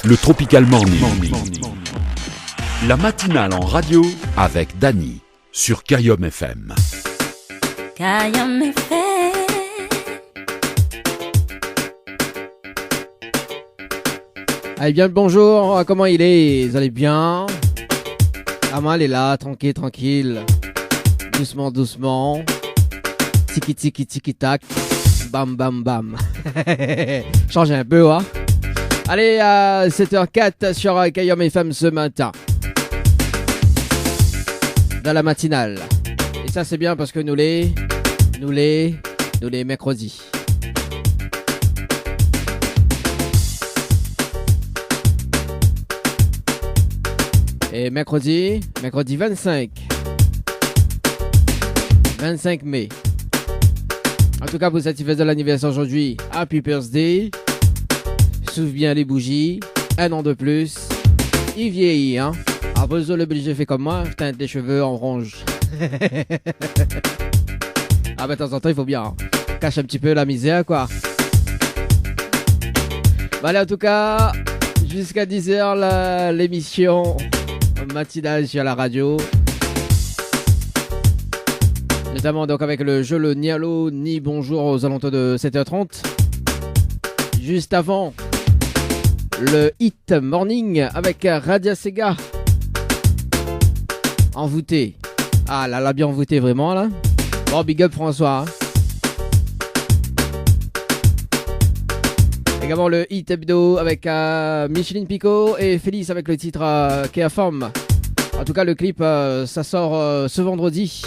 le Tropical Morning. La matinale en radio avec Dany sur Kayom FM. Kayom FM. Allez bien le bonjour, comment il est? Vous allez bien? Amal est là, tranquille. Doucement. Tiki tac. Bam. Change un peu, hein? Allez, à 7h04 sur Kayom FM ce matin. Dans la matinale. Et ça, c'est bien parce que nous les mercredis. Et mercredi 25 mai. En tout cas, vous êtes de l'anniversaire aujourd'hui. Happy Birthday. Souffle bien les bougies. Un an de plus. Il vieillit, hein. Après, vous l'obligé fait comme moi. Je teinte les cheveux en orange. Ah, bah, de temps en temps, il faut bien. Hein. Cache un petit peu la misère, quoi. Bah, allez, en tout cas, jusqu'à 10h, l'émission matinale sur la radio. Notamment donc avec le jeu le ni allô ni bonjour aux alentours de 7h30. Juste avant le hit morning avec Radia Sega. Envoûté. Ah là là, bien envoûté vraiment là. Bon, big up François. Également le hit hebdo avec Micheline Picot et Félix avec le titre Kea Femme. En tout cas le clip ça sort ce vendredi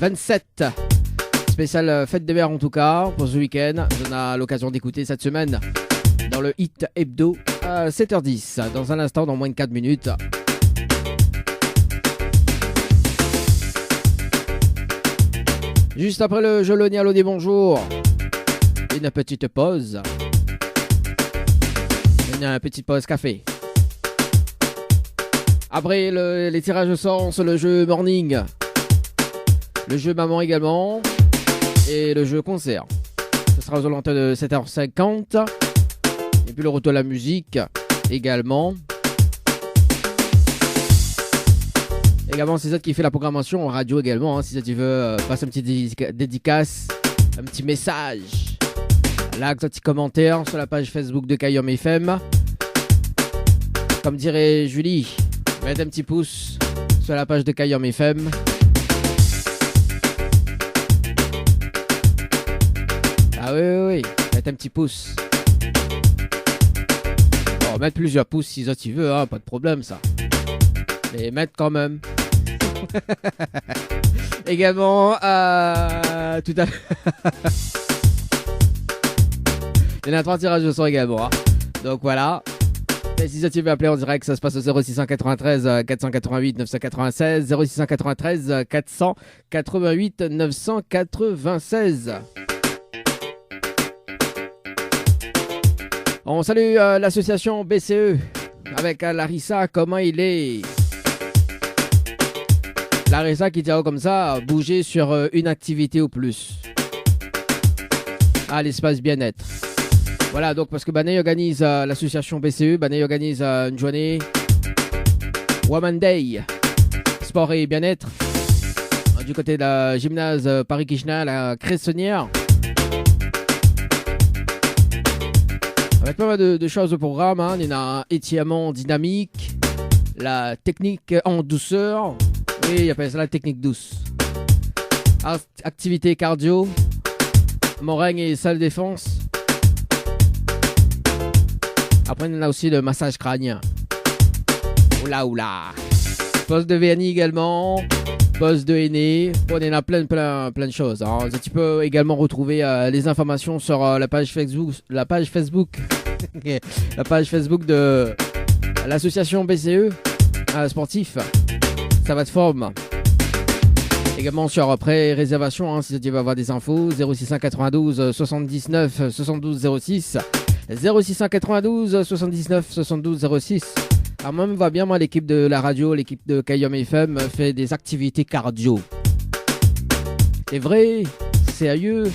27. Spécial fête des mères en tout cas pour ce week-end. On a l'occasion d'écouter cette semaine dans le hit hebdo à 7h10. Dans un instant, dans moins de 4 minutes. Juste après le Joloni Allô des bonjours. Une petite pause. Une petite pause café. Après les tirages au sort sur le jeu morning. Le jeu maman également. Et le jeu concert. Ce sera aux alentours de 7h50. Et puis le retour à la musique également. Également c'est ça qui fait la programmation en radio également. Hein, si ça tu veux passer un petit dédicace. Un petit message. Là, un petit commentaire sur la page Facebook de Kayom FM. Comme dirait Julie, mettez un petit pouce sur la page de Kayom FM. Ah oui, mettez un petit pouce. Bon, mettre plusieurs pouces si ça tu veux, hein, pas de problème ça. Mais mettre quand même. Également, tout à il y en a 3 tirages au sort également. Hein. Donc voilà. Et si ça tu veux appeler en direct, ça se passe au 0693 488 996. 0693 488 996. On salue l'association BCE avec Larissa. Comment il est? Larissa qui tient comme ça, bouger sur une activité ou plus. À l'espace bien-être. Voilà, donc parce que Banay organise l'association BCE, Banay organise une journée Woman Day, sport et bien-être, du côté de la gymnase Paris-Kishna, la Cressonnière. Avec pas mal de choses au programme, hein. Il y en a un étirement dynamique, la technique en douceur, oui, il appelle ça la technique douce. Activité cardio, Moraigne et salle défense. Après, on a aussi le massage crânien. Oula. Poste de vernis également. Poste de henné. Bon, on en a plein de choses. Hein. Tu peux également retrouver les informations sur la page Facebook. La page Facebook de l'association BCE sportif. Ça va de forme. Également sur pré-réservation, hein, si tu veux avoir des infos. 0692 79 72 06. 0692 79 72 06. Alors moi, me va bien, moi, l'équipe de la radio, l'équipe de Kayom FM fait des activités cardio. C'est vrai, sérieux.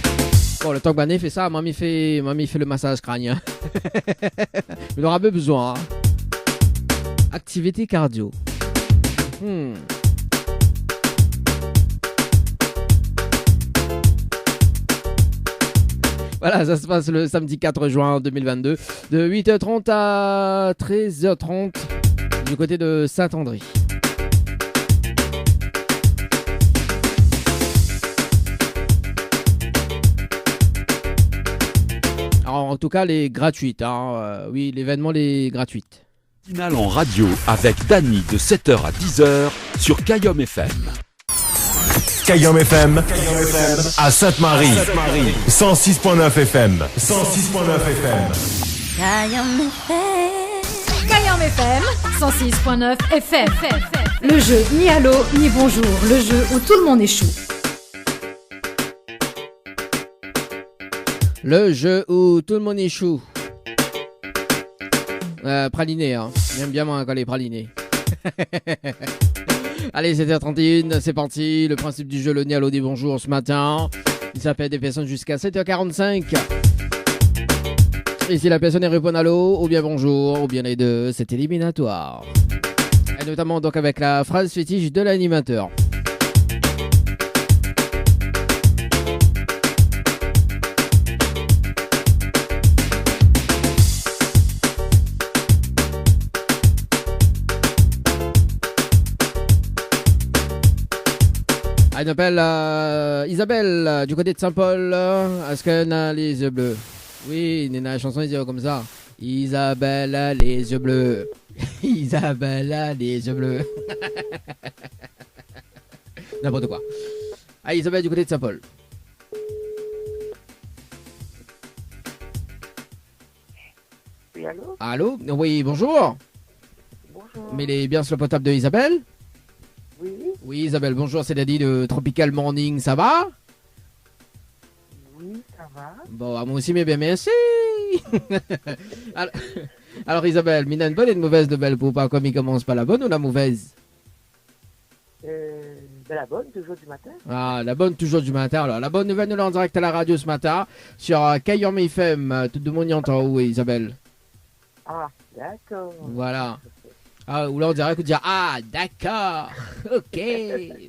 Bon, le temps que Bané fait ça, mamie fait le massage crânien. Il aura besoin. Hein. Activité cardio. Voilà, ça se passe le samedi 4 juin 2022, de 8h30 à 13h30, du côté de Saint-André. Alors, en tout cas, les gratuites. Hein. Oui, l'événement, les gratuites. Matinale en radio avec Dany de 7h à 10h sur Kayom FM. Kayom FM à Sainte-Marie. 106.9 FM. 106.9 FM. Kayom FM FM. 106.9 FM. Le jeu ni allô ni bonjour. Le jeu où tout le monde échoue. Le jeu où tout le monde échoue. Praliné, hein. J'aime bien moi quand les pralinés. Allez, 7h31, c'est parti. Le principe du jeu, le ni allô ni bonjour ce matin. Il s'appelle des personnes jusqu'à 7h45. Et si la personne répond allô, ou bien bonjour, ou bien les deux, c'est éliminatoire. Et notamment donc avec la phrase fétiche de l'animateur. Elle s'appelle Isabelle du côté de Saint-Paul. Est-ce qu'elle a les yeux bleus? Oui, la chanson il dit comme ça. Isabelle a les yeux bleus. Isabelle a les yeux bleus. N'importe quoi. Ah, Isabelle du côté de Saint-Paul. Oui, allô? Allô? Oui, bonjour. Bonjour. Mais il est bien sur le portable de Isabelle? Oui, Oui, Isabelle, bonjour, c'est Daddy de Tropical Morning, ça va? oui, ça va. Bon, moi aussi, mais bien, merci. alors, Isabelle, Mina, une bonne et une mauvaise nouvelle pour pas comme il commence par la bonne ou la mauvaise? De la bonne, toujours du matin. Ah, la bonne, toujours du matin. Alors, la bonne nouvelle, nous l'avons en direct à la radio ce matin sur Kayom FM. Tout le monde y entend, oui, Isabelle. Ah, d'accord. Voilà. Ah, ou là, on dirait qu'on dit ah, d'accord, ok,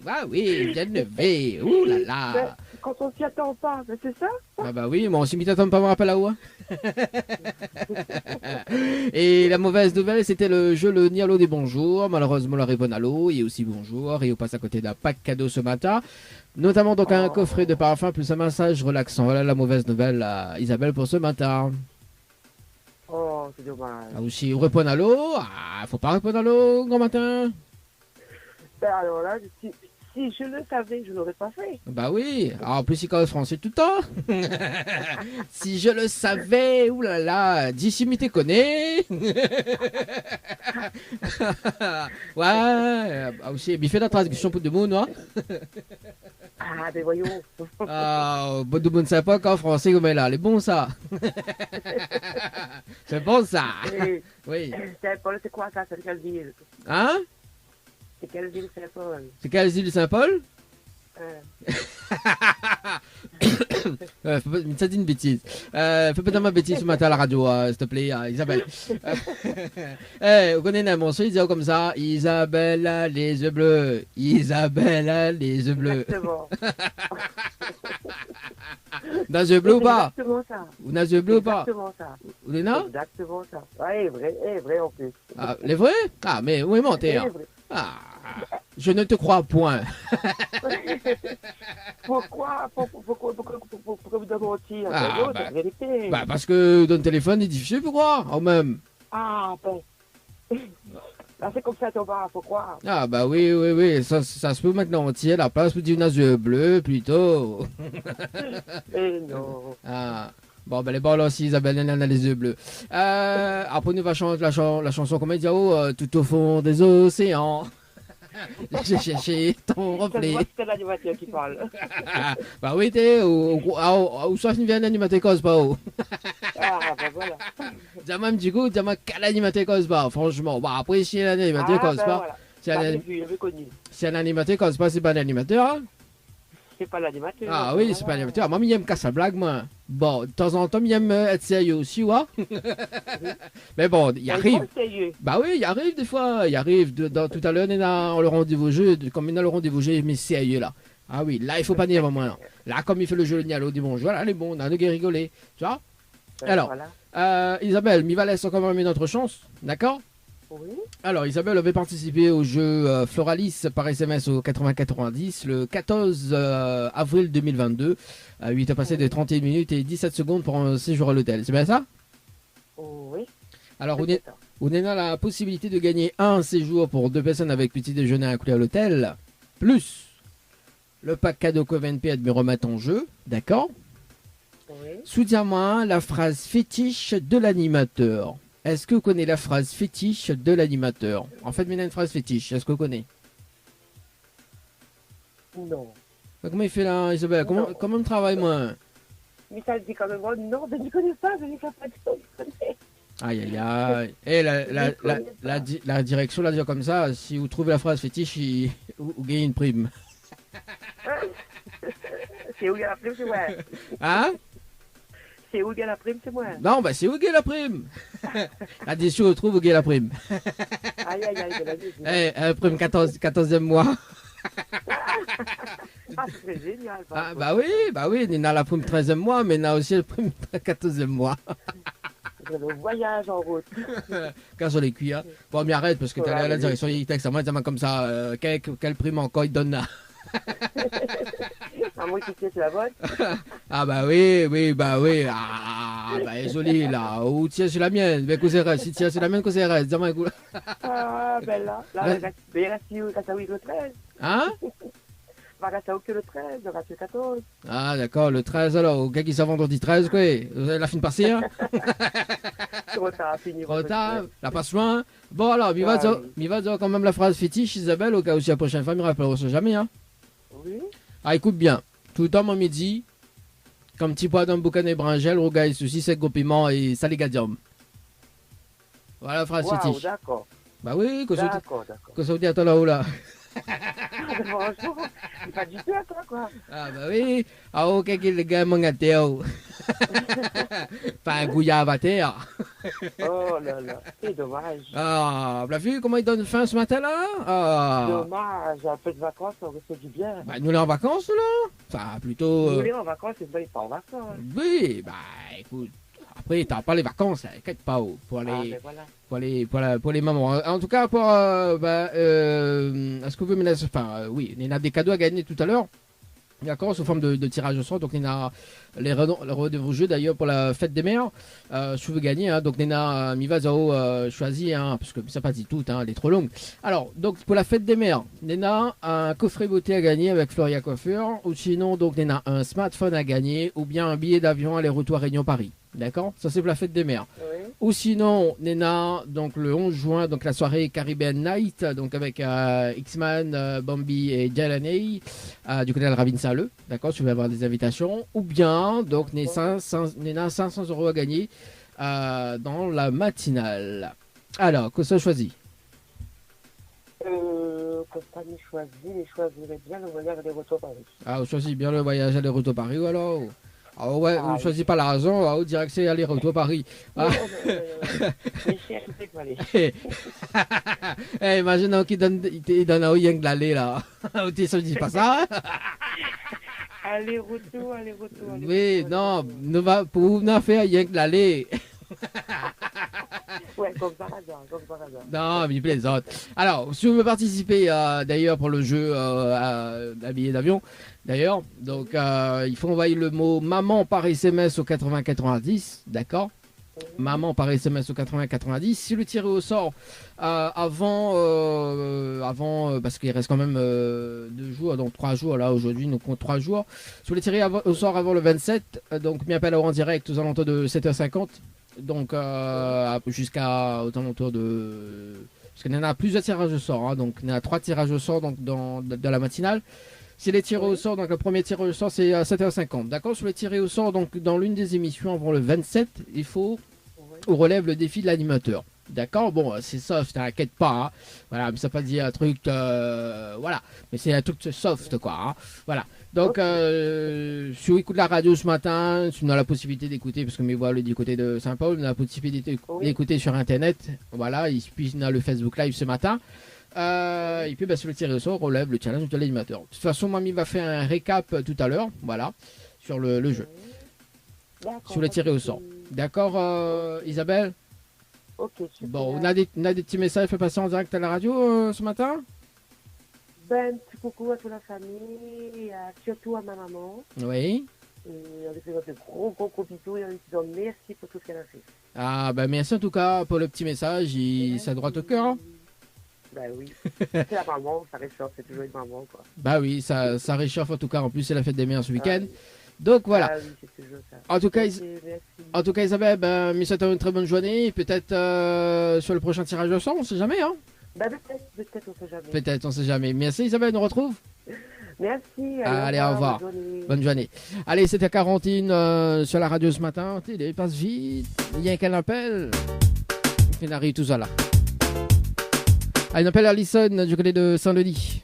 bah oui, bien levé, ouh là là. Mais, quand on s'y attend pas, mais c'est ça? Ah bah oui, moi aussi, m'attends pas me rappeler là-haut. Hein. Et la mauvaise nouvelle, c'était le jeu le ni allô des bonjours. Malheureusement, la réponse allô et aussi bonjour. Et on passe à côté d'un pack cadeau ce matin. Notamment donc un coffret de parfum plus un massage relaxant. Voilà la mauvaise nouvelle à Isabelle pour ce matin. Oh, c'est dommage. Ah aussi, on répond allô. Ah, faut pas répondre allô, grand matin. Ben alors là, si je le savais, je l'aurais pas fait. Bah oui, en plus il parle français tout le temps. Si je le savais, oulala, d'ici m'y te connais. Ouais, aussi, il fait la traduction pour de mots, non? Ah, ben voyons. Ah, bon, de ne sait pas qu'en français, mais là, les bons ça. C'est bon ça. Et Oui. Saint-Paul, c'est quoi ça? C'est quelle ville? Hein? C'est quelle ville, Saint-Paul? C'est quelle île de Saint-Paul? Ça dit une bêtise. Fais pas de ma bêtise ce matin à la radio, s'il te plaît, Isabelle. Vous connaissez mon son, il dit comme ça. Isabelle a les yeux bleus. Isabelle a les yeux bleus. Exactement. Dans les yeux bleus ou pas? Exactement ça. Ou dans les yeux bleus ou pas? Exactement ça. Ou les nains? Exactement ça. Ouais, vrai en plus. Ah, les vrais? Ah, mais où est monté? Hein? Vrai. Ah, je ne te crois point. Pourquoi vous devez mentir? Ah, C'est la vérité. Bah, parce que dans le téléphone, il est difficile pour croire, quand même. Ah, ben. Là, c'est comme ça, Thomas, faut croire. Ah, bah oui, ça se peut maintenant entier, la place pour dire une yeux bleus, plutôt. Eh non. Ah. Bon, ben les balles aussi, Isabelle, elle a les yeux bleus. Après, nous va chanter la chanson, comment il dit, tout au fond des océans. J'ai cherché ton reflet. C'est l'animateur qui parle. Bah oui, t'es, ou soit tu viens d'animateur cause pas. Ah, ben voilà. Dis-moi, du coup, dis-moi, quel animateur cause pas, franchement. Bah après, si un animateur cause pas, voilà. J'ai vu, j'avais connu. si un animateur cause pas, c'est pas un animateur, hein. c'est pas l'animateur. Ah oui, c'est pas l'animateur. Moi, j'aime casser la blague, moi. Bon, de temps en temps, j'aime être sérieux aussi, ouais. Mais bon, il arrive. Bah oui, il arrive des fois. Il arrive. Tout à l'heure, on est dans le rendez-vous jeu. Comme on est dans le rendez-vous jeu, mais sérieux là. Ah oui, là, il faut pas dire vraiment. Là, comme il fait le jeu, le nialo dimanche, voilà, elle est bon, on a de rigoler. Tu vois? Alors, voilà. Isabelle, m'y va laisser quand même une autre chance, d'accord? Oui. Alors, Isabelle avait participé au jeu Floralis par SMS au 80-90 le 14 avril 2022. Il t'a passé de 31 minutes et 17 secondes pour un séjour à l'hôtel. C'est bien ça? Oui. Alors, on a la possibilité de gagner un séjour pour 2 personnes avec petit déjeuner inclus à l'hôtel, plus le pack cadeau CovenP de me remettre en jeu, d'accord? Oui. Soutiens-moi la phrase fétiche de l'animateur. Est-ce que vous connaissez la phrase fétiche de l'animateur? En fait, il y a une phrase fétiche. Est-ce que vous connaissez? Non. Comment il fait là, Isabelle? Comment on travaille, moi? Mais ça dit quand même, oh non, je ne connais pas, je ne sais pas de connais. Aïe, aïe, aïe. Et la direction l'a dit comme ça. Si vous trouvez la phrase fétiche, vous gagnez une prime. C'est où il y a la prime, c'est moi. Hein? C'est où il y a la prime, c'est moi. Non, bah c'est vous qui avez la prime. La décision, vous trouvez, vous gagnez la prime. Aïe, aïe, aïe, de la vie. Prime 14e mois. Ah, c'est génial. Ah, bah oui, on a la prime 13e mois, mais on a aussi la prime 14e mois. Le voyage en route. Quand sur les cuits, hein. Bon, mais arrête, parce que tu as la direction, il texte à moi, comme ça, quelle prime encore il donne là? Ah, moi qui sais, c'est la bonne. Ah, bah oui. Ah, bah, joli là. Ou tiens, c'est la mienne. Mais cause reste. Si tiens, c'est la mienne, cause reste. Dis-moi, écoute. Ah, ben là, il reste le 13. Hein? Va rester que le 13, il reste le 14. Ah, d'accord, le 13 alors. Au gars qui s'en vendredi 13, quoi. Vous avez la fin de passer, hein? Trop tard, fini. Trop tard, la passe loin. Bon, alors, il va dire quand même la phrase fétiche, Isabelle, au cas où si la prochaine fois, il ne rappellera jamais, hein? Oui. Ah, écoute bien. Tout le temps, mon midi, comme petit pois d'un boucan et bringel, rogaille, souci, sec, gros piment et saligadium. Voilà la phrase fétiche. D'accord. Bah oui, que ça vous dit à toi là-haut là. Bonjour, c'est pas du tout à toi quoi. Ah bah oui, ah ok, qu'il le gars mon ateo. Pas un gouillard à terre. Oh là là, c'est dommage. Ah, vous l'avez vu comment il donne faim ce matin là? Ah. Dommage, un peu de vacances, on fait du bien. Bah nous on est en vacances là. Enfin plutôt. Nous on est en vacances, c'est pas pas en vacances. Oui, bah écoute. Après, t'as pas les vacances, inquiète pas, pour les, pour les mamans. En tout cas, est-ce que vous pouvez me laisser, oui, il y a des cadeaux à gagner tout à l'heure. D'accord, sous forme de tirage au sort. Donc, il y a les rendez-vous jeux d'ailleurs pour la fête des mères. Je veux gagner. Hein, donc, il y a Mivazao choisi, hein, parce que ça pas dit tout, hein, elle est trop longue. Alors, donc, pour la fête des mères, il y a un coffret beauté à gagner avec Floria Coiffure. Ou sinon, donc, il y a un smartphone à gagner ou bien un billet d'avion aller-retour à Réunion-Paris. D'accord? Ça, c'est pour la fête des mères. Oui. Ou sinon, Nena, donc le 11 juin, donc la soirée Caribbean Night, donc avec X-Man, Bambi et Jalanei, du côté de la Ravine Saleux. D'accord? Tu vas avoir des invitations. Ou bien, donc, Nena, 500 € à gagner dans la matinale. Alors, que ça choisit? Compagnie choisie, mais choisirait bien le voyage aller-retour Paris. Ah, vous choisissez bien le voyage aller-retour Paris ou alors? Ah ouais, vous ne choisissez pas la raison, on dirait que c'est aller-retour Paris. Ah. Imagine qu'il donne à rien que l'aller là. Tu ne dis pas ça? Aller-retour. Oui, non, pour vous venir faire rien que l'aller. Ouais, comme par hasard. Non, mais il plaisante. Alors, si vous voulez participer d'ailleurs pour le jeu à billet d'avion, d'ailleurs, donc il faut envoyer le mot maman par SMS au 80-90, d'accord? Maman par SMS au 80-90. Si le tirez au sort avant, parce qu'il reste quand même 2 jours, donc 3 jours, là aujourd'hui nous compte 3 jours. Si vous le tirez au sort avant le 27, donc m'y appelle en direct aux alentours de 7h50. Donc jusqu'à aux alentours de... Parce qu'il y en a plusieurs tirages au sort, hein, donc il y en a 3 tirages au sort donc, dans la matinale. Si les tirés au sort, donc le premier tiré au sort c'est à 7h50. D'accord? Sur les tirés au sort, donc dans l'une des émissions avant le 27, il faut on relève le défi de l'animateur. D'accord? Bon, c'est soft, t'inquiète pas. Hein. Voilà, mais ça pas dire un truc... voilà, mais c'est un truc soft, quoi. Hein. Voilà. Donc, Ok. si on écoute la radio ce matin, si on a la possibilité d'écouter, parce que mes voix du côté de Saint-Paul, on a la possibilité Oui. d'écouter sur Internet. Voilà, et puis on a le Facebook Live ce matin. Et puis, sur le tiré au sort, on relève le challenge de l'animateur. De toute façon, Mamie va faire un récap tout à l'heure, voilà, sur le jeu. D'accord. Sur le tiré au sort. D'accord, Isabelle? Ok, super. Bon, on a des petits messages fait passer en direct à la radio ce matin? Ben, petit coucou à toute la famille, et surtout à ma maman. Oui. Et on lui fait de gros bisous et on lui dit merci pour tout ce qu'elle a fait. Ah, merci en tout cas pour le petit message. Ça droit au cœur. Hein. Ben oui. C'est la maman, ça réchauffe, c'est toujours une maman, quoi. Bah oui, ça réchauffe en tout cas. En plus, c'est la fête des mères ce week-end. Donc voilà. Ah oui, c'est toujours ça. En tout cas, Ok, merci. En tout cas, Isabelle, me souhaite une très bonne journée. Peut-être sur le prochain tirage au sort, on sait jamais. Hein. Ben peut-être, on sait jamais. Peut-être, on sait jamais. Merci Isabelle, on nous retrouve. Merci. Allez, au revoir. Bonne journée. Bonne journée. Allez, c'était Quarantine sur la radio ce matin. Il passe vite. Il y a qu'un appel. Il arrive tout ça là. Allez, on appelle Alison du côté de Saint-Denis.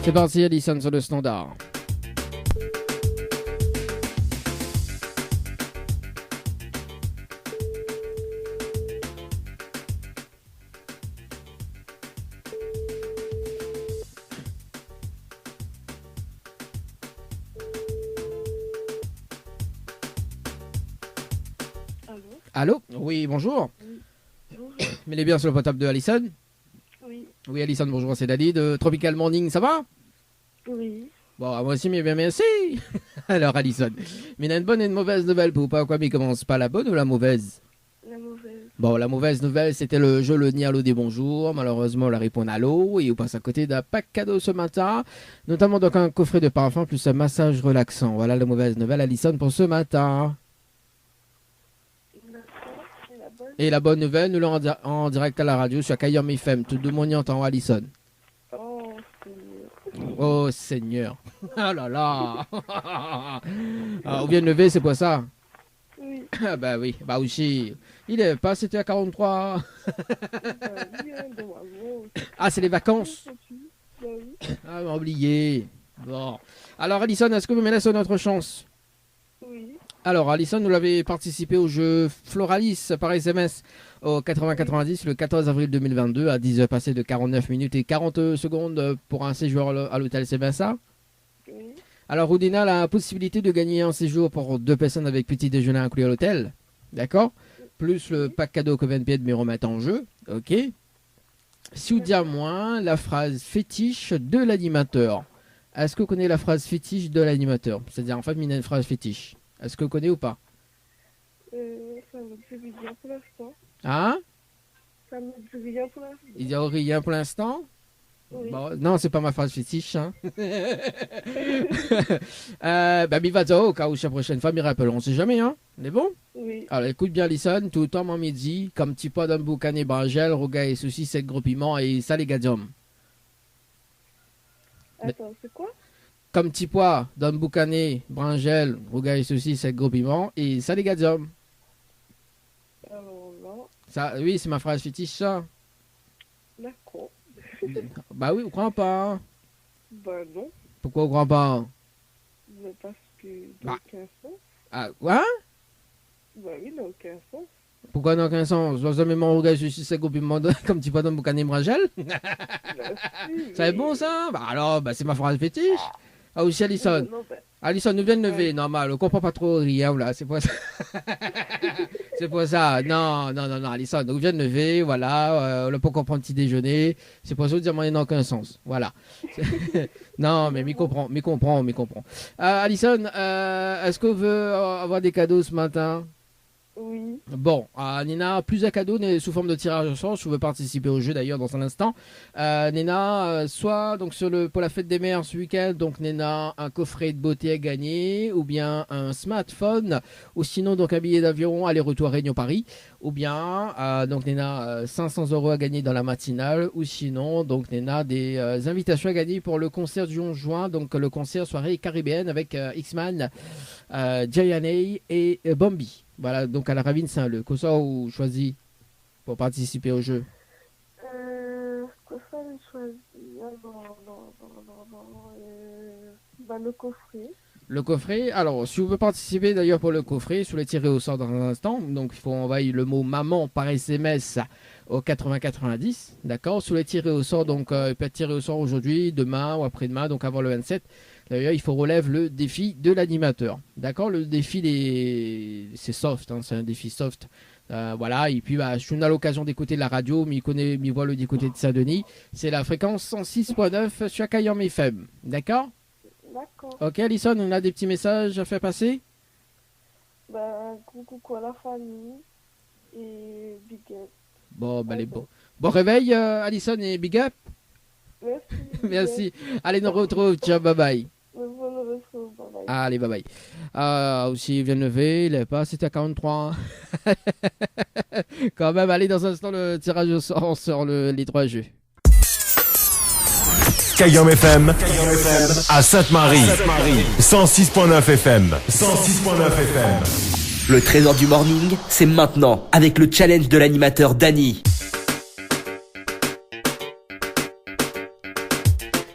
C'est parti, Alison sur le standard. Allô? Oui, bonjour. Bonjour. Mais les bien sur le portable de Alison. Oui. Oui, Alison, bonjour, c'est Dali de Tropical Morning, ça va? Oui. Bon, moi aussi, mais bien merci. Alors, Alison, mais il y a une bonne et une mauvaise nouvelle pour pas quoi, mais commence pas la bonne ou la mauvaise? La mauvaise. Bon, la mauvaise nouvelle, c'était le jeu Le Nialo des Bonjours. Malheureusement, on la répond à l'eau et on passe à côté d'un pack cadeau ce matin, notamment donc un coffret de parfum plus un massage relaxant. Voilà la mauvaise nouvelle, Alison, pour ce matin. D'accord. C'est la bonne. Et la bonne nouvelle, nous l'avons en direct à la radio sur Kayom FM. Tout le monde y entend, Alison. Oh, c'est... Oh Seigneur. Ah là là. Ah, on vient de lever, c'est pas ça? Oui. Ah bah oui, bah aussi. Il est pas, c'était à 43. Ah, c'est les vacances. Ah, on m'a oublié. Bon. Alors, Alison, est-ce que vous me laissez notre chance? Oui. Alors, Alison, nous l'avez participé au jeu Floralis par SMS au 80-90 le 14 avril 2022 à 10h passées de 49 minutes et 40 secondes pour un séjour à l'hôtel, c'est bien ça? Oui. Alors, Houdina a la possibilité de gagner un séjour pour 2 personnes avec petit déjeuner inclus à l'hôtel. D'accord? Plus le pack cadeau que VNP de remettre en jeu. Ok? Si vous dites à moi la phrase fétiche de l'animateur. Est-ce que vous connaissez la phrase fétiche de l'animateur? C'est-à-dire, en fait, il y a une phrase fétiche. Est-ce que vous connaissez ou pas? Ça me dit rien pour l'instant. Hein? Ça me dit rien pour l'instant. Il n'y a rien pour l'instant? Oui. Bon, non, c'est pas ma phrase fétiche. Hein. Bivazo, au cas où la prochaine fois, m'y rappelle, on sait jamais. Hein. On est bon? Oui. Alors écoute bien, Alison, tout le temps, mon midi, comme petit pois d'un boucan et brangel, roga et saucisses, 7 gros piments et saligadium. Attends, c'est quoi? Comme petit pois d'un boucané, brangel, roga et saucisses, 7 gros piments et saligadium. Alors là, Ça, oui, c'est ma phrase fétiche, ça. d'accord. Bah oui, on croit pas. Hein. Ben non, Pourquoi on croit pas? mais parce que Bah. n'a aucun sens. Ah, quoi? Ben oui, n'a aucun sens. Pourquoi dans aucun sens? Je dois mon roga et saucisses, 7 gros piments comme petit pois d'un boucané, brangel. Ben si, Ça est bon, ça? Bah alors, c'est ma phrase fétiche. Ah aussi, Alison. Non, ben, Alison, nous vient de lever, normal, on comprend pas trop rien, là, c'est pas ça. C'est pas ça, non, Alison, nous vient de lever, voilà, on n'a pas compris un petit déjeuner, c'est pas ça, dire, moi, il n'a aucun sens, voilà. Non, mais m'y comprend. Alison, est-ce qu'on veut avoir des cadeaux ce matin? Oui. Bon, Nina, plus à cadeau sous forme de tirage au sort. Je veux participer au jeu d'ailleurs dans un instant. Nina, soit donc pour la fête des mères ce week-end, donc Nina, un coffret de beauté à gagner, ou bien un smartphone, ou sinon donc un billet d'avion aller-retour Réunion-Paris, ou bien donc Nina, 500 € à gagner dans la matinale, ou sinon donc Nina, des invitations à gagner pour le concert du 11 juin, donc le concert soirée caribéenne avec X-Man, J&A et Bambi. Voilà, donc à la Ravine Saint-Leu. Quoi ça ou choisi pour participer au jeu? Quoi ça, j'ai choisi? Ah, le coffret. Le coffret, alors si vous voulez participer d'ailleurs pour le coffret, je vais tirer au sort dans un instant. Donc il faut envoyer le mot maman par SMS au 8090. D'accord? Si vous voulez tirer au sort, donc il peut être tiré au sort aujourd'hui, demain ou après-demain, donc avant le 27. D'ailleurs, il faut relever le défi de l'animateur. D'accord? Le défi, c'est soft, hein, c'est un défi soft. Voilà, et puis je suis à l'occasion d'écouter la radio, mais il voit le du côté de Saint-Denis. C'est la fréquence 106.9 sur Kayam FM. D'accord? D'accord. Ok, Alison, on a des petits messages à faire passer? Coucou à la famille et Big Up. Bon, les bons. Bon réveil, Alison et Big Up. Merci. Merci. Allez, nous retrouve. Ciao, bye bye. Bye bye. Allez, bye bye. Aussi, il vient de lever, il est pas, c'était à 43. Quand même, allez, dans un instant, le tirage au sort sur les 3 jeux. Kayam FM à Sainte-Marie. 106.9 FM. 106.9 FM. Le trésor du morning, c'est maintenant, avec le challenge de l'animateur Dany.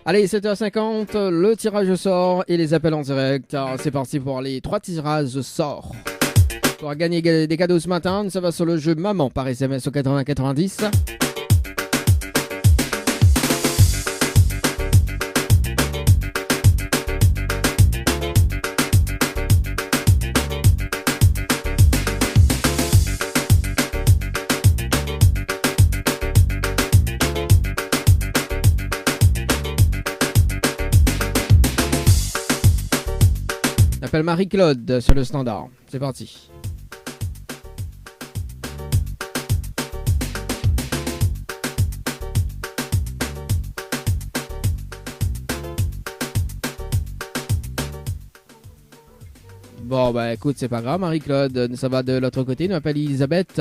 Allez, 7h50, le tirage au sort et les appels en direct. Alors, c'est parti pour les 3 tirages au sort. Pour gagner des cadeaux ce matin, ça va sur le jeu Maman par SMS au 8090. Appelle Marie-Claude sur le standard. C'est parti. Bon, écoute, c'est pas grave, Marie-Claude. Ça va de l'autre côté. Nous appelle Elisabeth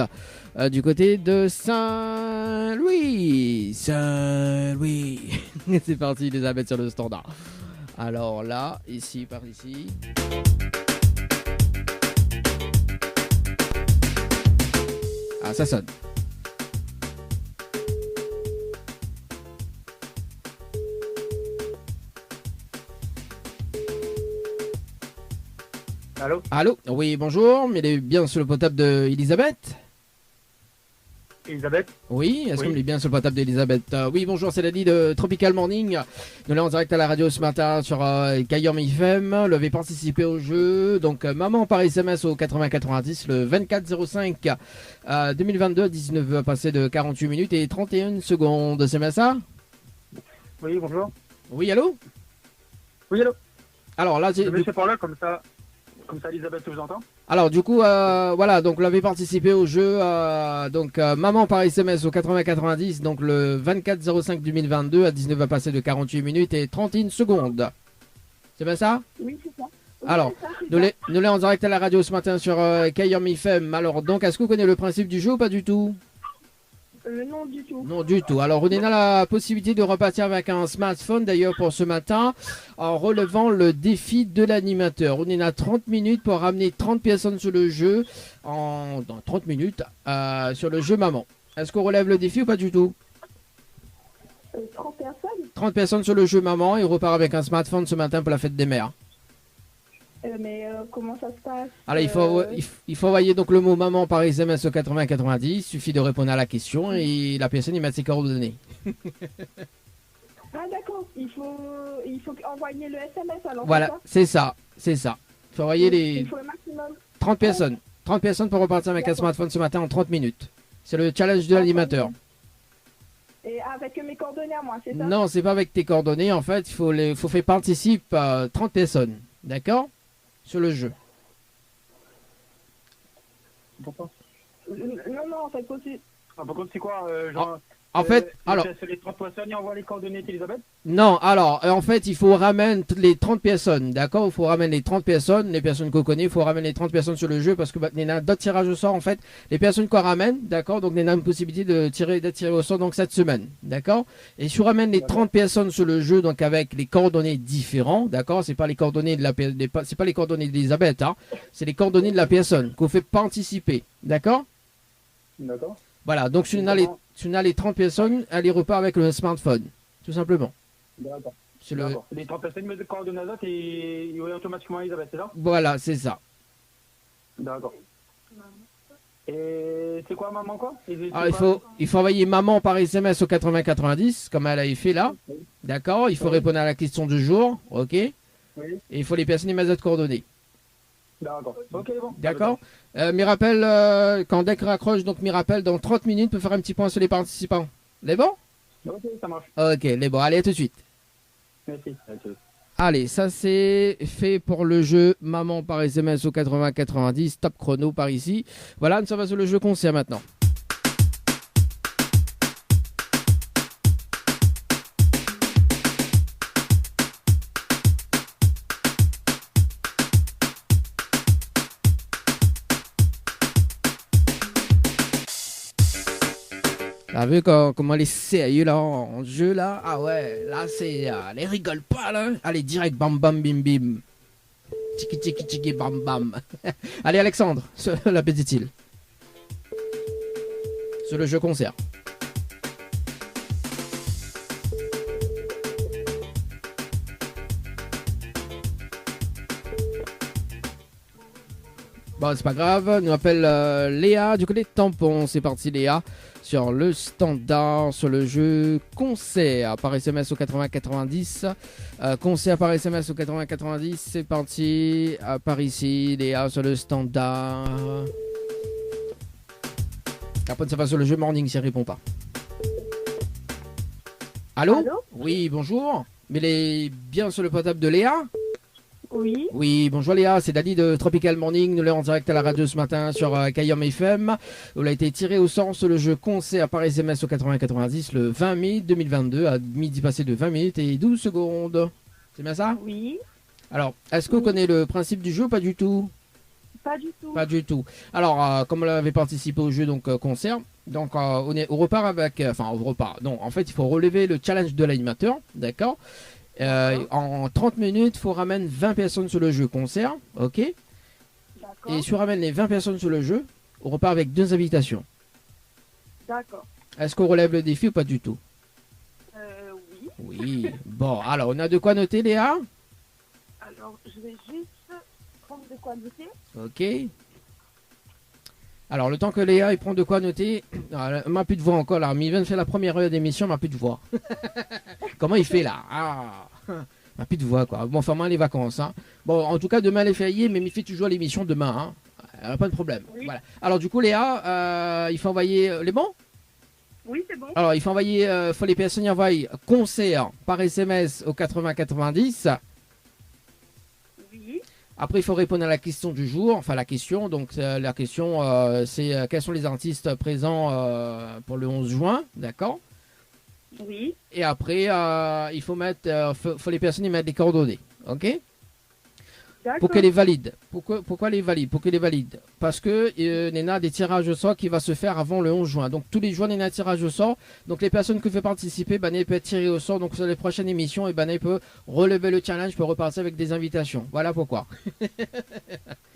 du côté de Saint-Louis. Saint-Louis. C'est parti, Elisabeth sur le standard. Alors là, ici, par ici. Ah, ça sonne. Allô? Allô? Oui, bonjour. Mais il est bien sur le potable de Elisabeth? Elisabeth? Oui, est-ce Oui. qu'on est bien sur le portable d'Elisabeth? Oui, bonjour, c'est Dany de Tropical Morning. Nous sommes en direct à la radio ce matin sur Kayam FM. Vous avez participé au jeu. Donc, maman par SMS au 8090 le 24 05 2022 à 19h, passé de 48 minutes et 31 secondes. C'est bien ça? Oui, bonjour. Oui, allô? Oui, allô? Alors là, Je vais laisser par là, comme ça Elisabeth vous entend. alors du coup, voilà, donc vous avez participé au jeu, maman par SMS au 8090, donc le 24 05 2022 à 19h passé de 48 minutes et 31 secondes. C'est bien ça? Oui, c'est ça. Oui, Alors, c'est ça, c'est nous ça. l'avons en direct à la radio ce matin sur Kayam FM. Alors donc, est-ce que vous connaissez le principe du jeu ou pas du tout? Non, du tout. Non du tout. Alors on a la possibilité de repartir avec un smartphone d'ailleurs pour ce matin en relevant le défi de l'animateur. On a 30 minutes pour ramener 30 personnes sur le jeu dans 30 minutes sur le jeu Maman. Est-ce qu'on relève le défi ou pas du tout? 30 personnes? 30 personnes sur le jeu Maman et on repart avec un smartphone ce matin pour la fête des mères. Comment ça se passe? Alors il faut envoyer donc le mot Maman par SMS au 8090. Il suffit de répondre à la question et la personne y met ses coordonnées. Ah d'accord, il faut envoyer le SMS alors. Voilà, c'est ça. Il faut envoyer Il faut le maximum. 30 personnes. 30 personnes pour repartir avec un smartphone ce matin en 30 minutes. C'est le challenge de l'animateur. Et avec mes coordonnées à moi, c'est ça? Non, c'est pas avec tes coordonnées. En fait, il faut faire participer 30 personnes. D'accord? Sur le jeu. Pourquoi? Non, en fait, aussi. Ah, par contre, c'est quoi genre, En fait, alors, c'est les 30 personnes, ils envoient les coordonnées d'Elisabeth? non, alors, en fait, il faut ramener les 30 personnes, d'accord? Il faut ramener les 30 personnes, les personnes qu'on connaît, il faut ramener les 30 personnes sur le jeu parce que il y a d'autres tirages au sort, en fait. Les personnes qu'on ramène, d'accord? Donc, il y a une possibilité d'être tiré au sort donc cette semaine, d'accord? Et si on ramène les 30 personnes sur le jeu, donc avec les coordonnées différents, d'accord? C'est pas les coordonnées de c'est pas les coordonnées d'Elisabeth, hein? C'est les coordonnées de la personne qu'on fait participer, d'accord? D'accord. Voilà, donc si on a les 30 personnes, elle y repart avec le smartphone, tout simplement. D'accord. C'est le... D'accord. Les 30 personnes, ils mettent les coordonnées à et ils voient automatiquement Elisabeth, c'est ça? Voilà, c'est ça. D'accord. Et c'est quoi, maman, quoi? Alors, il faut envoyer maman par SMS au 8090, comme elle avait fait là. D'accord? Il faut répondre à la question du jour, ok? Et Oui. il faut les personnes et mettre de coordonnées. D'accord. Ok, bon. D'accord? Mirapel, quand Deck raccroche, donc Mirapel, dans 30 minutes, peut faire un petit point sur les participants. Les bons? Ok, ça marche. Ok, les bons. Allez, à tout de suite. Merci. Ok. Allez, ça c'est fait pour le jeu Maman par SMS au 8090, top chrono par ici. Voilà, nous sommes sur le jeu concert maintenant. T'as vu comment les sérieux là en jeu là? Ah ouais, là c'est... les rigole pas là. Allez, direct, bam bam bim bim. Tiki tiki tiki bam bam. Allez Alexandre, la petite île. Sur le jeu concert. Bon, c'est pas grave, nous appelle Léa du côté de Tampon. C'est parti Léa. Sur le standard, sur le jeu concert par SMS au 8090. Concert par SMS au 8090, c'est parti. Par ici, Léa sur le standard. Après, ça va sur le jeu morning si elle répond pas. Allô? Allô? Oui, bonjour. Mais elle est bien sur le portable de Léa? Oui. Oui, bonjour Léa, c'est Dali de Tropical Morning. Nous sommes en direct à la radio ce matin sur Kayam FM. Où a été tiré au sort sur le jeu concert par SMS au 8090 le 20 mai 2022 à midi passé de 20 minutes et 12 secondes. C'est bien ça? Oui. Alors, est-ce que vous connaissez le principe du jeu ou pas du tout? Pas du tout. Pas du tout. Alors, comme on avait participé au jeu donc concert, donc on repart avec... Enfin, on repart. Non, en fait, il faut relever le challenge de l'animateur, d'accord? En 30 minutes, il faut ramener 20 personnes sur le jeu concert, ok? D'accord. Et si on ramène les 20 personnes sur le jeu, on repart avec 2 invitations. D'accord. Est-ce qu'on relève le défi ou pas du tout? Oui. Oui. Bon, alors on a de quoi noter Léa? Alors, je vais juste prendre de quoi noter. Ok. Alors le temps que Léa il prend de quoi noter, elle m'a plus de voix encore là, mais il vient de faire la première heure d'émission, il m'a plus de voix. Comment il fait là? Ah, m'a plus de voix quoi. Bon, enfin moi les vacances. Hein. Bon, en tout cas demain elle est fériée, mais il fait toujours l'émission demain. Hein. Pas de problème. Oui. Voilà. Alors du coup Léa, il faut envoyer les bons? Oui, c'est bon. Alors il faut envoyer, faut les personnes y envoyer concert par SMS au 8090. Oui. Après, il faut répondre à la question du jour. Enfin, la question, donc la question, c'est quels sont les artistes présents pour le 11 juin, d'accord? Oui. Et après, il faut mettre, faut les personnes y mettre des coordonnées, ok? D'accord. Pour qu'elle est valide. Pourquoi elle est valide? Pour qu'elle est valide. Parce que il y a des tirages au sort qui va se faire avant le 11 juin. Donc tous les jours, il y a un tirage au sort. Donc les personnes qui font participer, elles peuvent être tirées au sort. Donc sur les prochaines émissions, elles peuvent relever le challenge, peuvent repartir avec des invitations. Voilà pourquoi.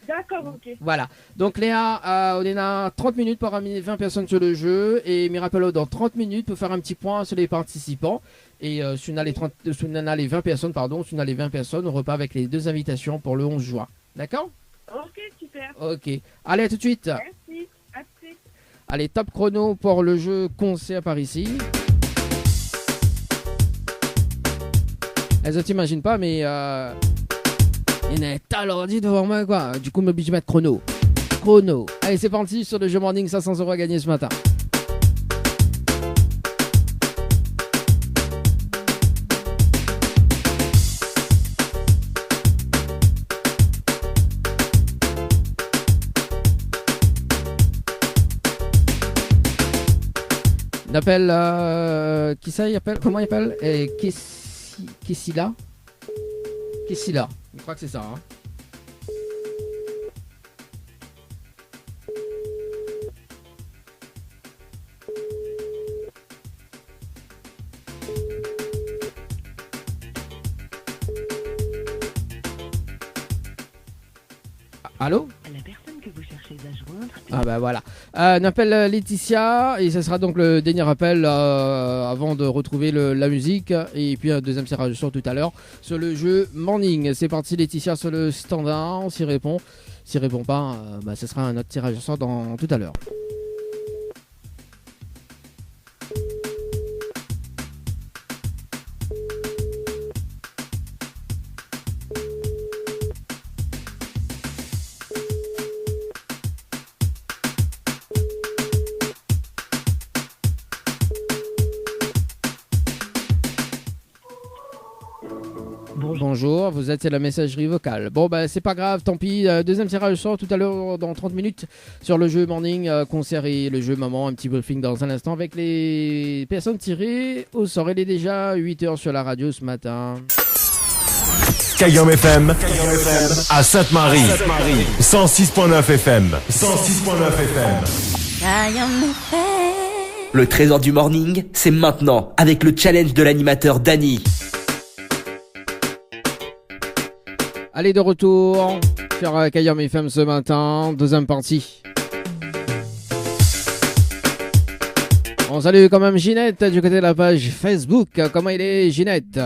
D'accord, ok. Voilà. Donc Léa, on est à 30 minutes pour ramener 20 personnes sur le jeu. Et Mirapello dans 30 minutes pour faire un petit point sur les participants. Et si on a les 20 personnes, pardon, si on a les 20 personnes, on repart avec les 2 invitations pour le 11 juin. D'accord? Ok, super. Ok. Allez, à tout de suite. Merci. À tout de suite. Allez, top chrono pour le jeu concert par ici. Elles ne t'imaginent pas, mais il y a un talent devant moi, quoi. Du coup, je m'oblige à mettre chrono. Chrono. Allez, c'est parti sur le jeu morning, 500 € à gagner ce matin. On appelle. Qui ça il appelle? Comment il appelle? Kessila? Kessila. Je crois que c'est ça. Hein. Allô? La personne que vous cherchez à joindre. Ah bah voilà. On appelle Laetitia et ce sera donc le dernier appel avant de retrouver la musique et puis un deuxième tirage sur tout à l'heure sur le jeu Morning. C'est parti Laetitia sur le standard, on s'y répond. S'il répond pas, ce sera un autre tirage au sort dans tout à l'heure. Bonjour, vous êtes à la messagerie vocale. Bon, c'est pas grave, tant pis. Deuxième tirage sort tout à l'heure dans 30 minutes sur le jeu Morning, concert et le jeu Maman. Un petit briefing dans un instant avec les personnes tirées au sort. Il est déjà 8h sur la radio ce matin. Kayom FM à Sainte-Marie. 106.9 FM. 106.9 FM. Kayom FM. Le trésor du morning, c'est maintenant avec le challenge de l'animateur Dany. Allez, de retour sur Kayom FM ce matin, deuxième partie. On salue quand même Ginette du côté de la page Facebook. Comment il est, Ginette?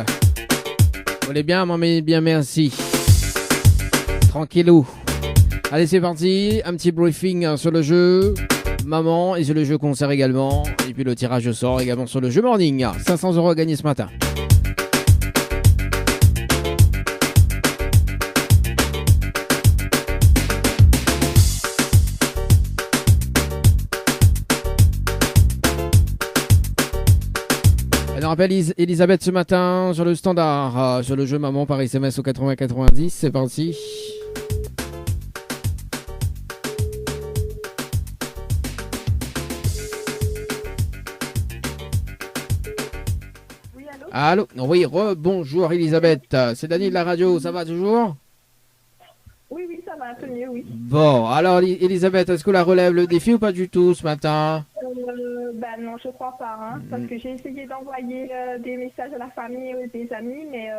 Vous allez bien, maman? Bien, merci. Tranquillou. Allez, c'est parti. Un petit briefing sur le jeu Maman et sur le jeu concert également. Et puis le tirage au sort également sur le jeu Morning. 500 € à gagner ce matin. On rappelle Elisabeth ce matin sur le standard, sur le jeu Maman par SMS au 80 90. C'est parti. Oui, allô? Allô? Oui, bonjour Elisabeth. C'est Dany de la radio, ça va toujours? Oui, ça va un peu mieux, oui. Bon, alors Elisabeth, est-ce que la relève le défi ou pas du tout ce matin? Non, je crois pas, hein, parce que j'ai essayé d'envoyer des messages à la famille et des amis, mais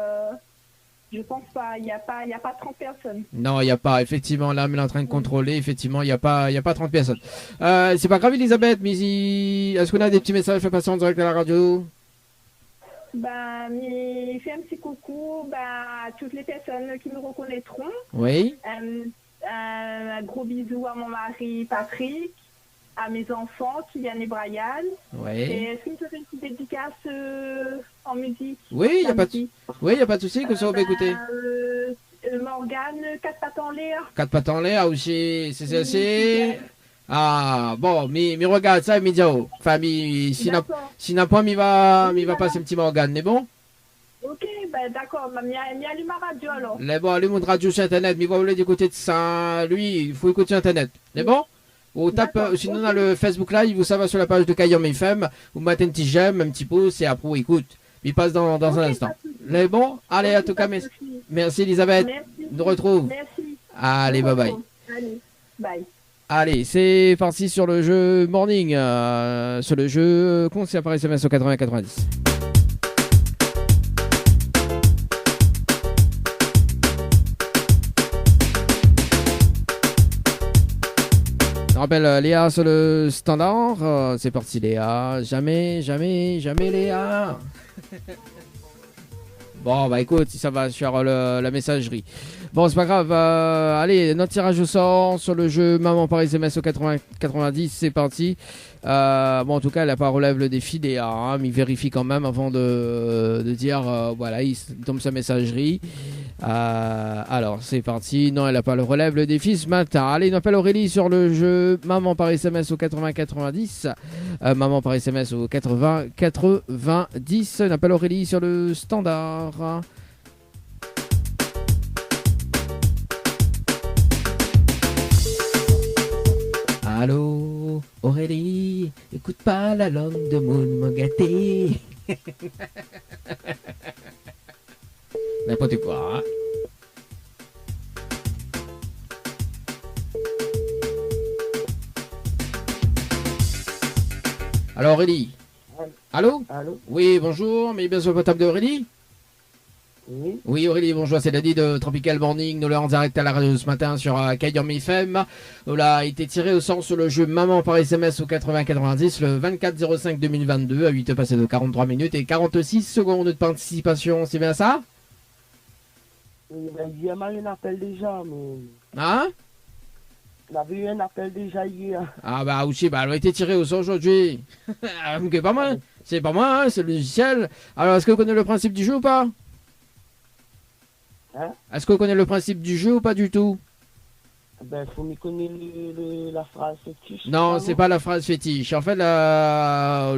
je pense pas, il n'y a pas 30 personnes. Non, il n'y a pas, effectivement, là, elle est en train de contrôler, effectivement, il n'y a pas 30 personnes. C'est pas grave Elisabeth, mais est-ce qu'on a des petits messages à passer en direct à la radio? Il fait un petit coucou à toutes les personnes qui me reconnaîtront. Oui. Un gros bisou à mon mari Patrick, à mes enfants Kylian et Brian. Oui. Et est-ce qu'il me ferait une petite dédicace en musique? Oui, il n'y a pas de souci, que ça on va écouter. Morgane, 4 pattes en l'air. 4 pattes en l'air aussi, c'est... Ah, bon, mais regarde ça, Midiao. Enfin, si n'a pas, il va passer un petit Morgane, c'est bon? Ok, d'accord, mais allume ma radio alors. Les bon, allume une radio sur Internet, mais il va vouloir écouter de ça, lui, il faut écouter Internet, c'est bon? Ou tape, sinon dans le Facebook Live, ça va sur la page de Kayom FM, vous mettez un petit j'aime, un petit pouce, et après, écoute, il passe dans un instant. C'est bon? Allez, en tout cas, merci Elisabeth, nous retrouve. Merci. Allez, bye bye. Allez, bye. Allez, c'est parti sur le jeu Morning, sur le jeu concert par SMS au 80 90. Je rappelle Léa sur le standard. C'est parti Léa. Jamais Léa. Bon, écoute, ça va sur la messagerie. Bon, c'est pas grave. Allez, notre tirage au sort sur le jeu Maman par SMS au 80 90. C'est parti. En tout cas, elle n'a pas relève le défi Léa, hein, mais il vérifie quand même avant de dire voilà, il tombe sa messagerie. Alors, c'est parti. Non, elle n'a pas le relève le défi ce matin. Allez, on appelle Aurélie sur le jeu Maman par SMS au 80 90. Maman par SMS au 80 90. On appelle Aurélie sur le standard. Allô Aurélie, écoute pas la langue de mon gâté. N'importe quoi, hein. Alors Aurélie. Allô? Allô? Oui, bonjour, mais bien sûr le portable d'Aurélie? Oui. Oui, Aurélie, bonjour, c'est Daddy de Tropical Morning. Nous l'avons en direct à la radio ce matin sur Kayam FM. Nous a été tiré au sort sur le jeu Maman par SMS au 80-90 le 24-05-2022 à 8 passé de 43 minutes et 46 secondes de participation. C'est bien ça? Oui, ben, il y a eu un appel déjà, mais... Hein? On avait eu un appel déjà hier. Ah bah aussi, bah elle a été tirée au sort aujourd'hui. C'est pas moi, c'est pas moi, hein, c'est le logiciel. Alors, est-ce que vous connaissez le principe du jeu ou pas? Hein? Est-ce que vous connaissez le principe du jeu ou pas du tout? Ben, faut m'y connaître la phrase fétiche. Non, c'est pas la phrase fétiche. En fait,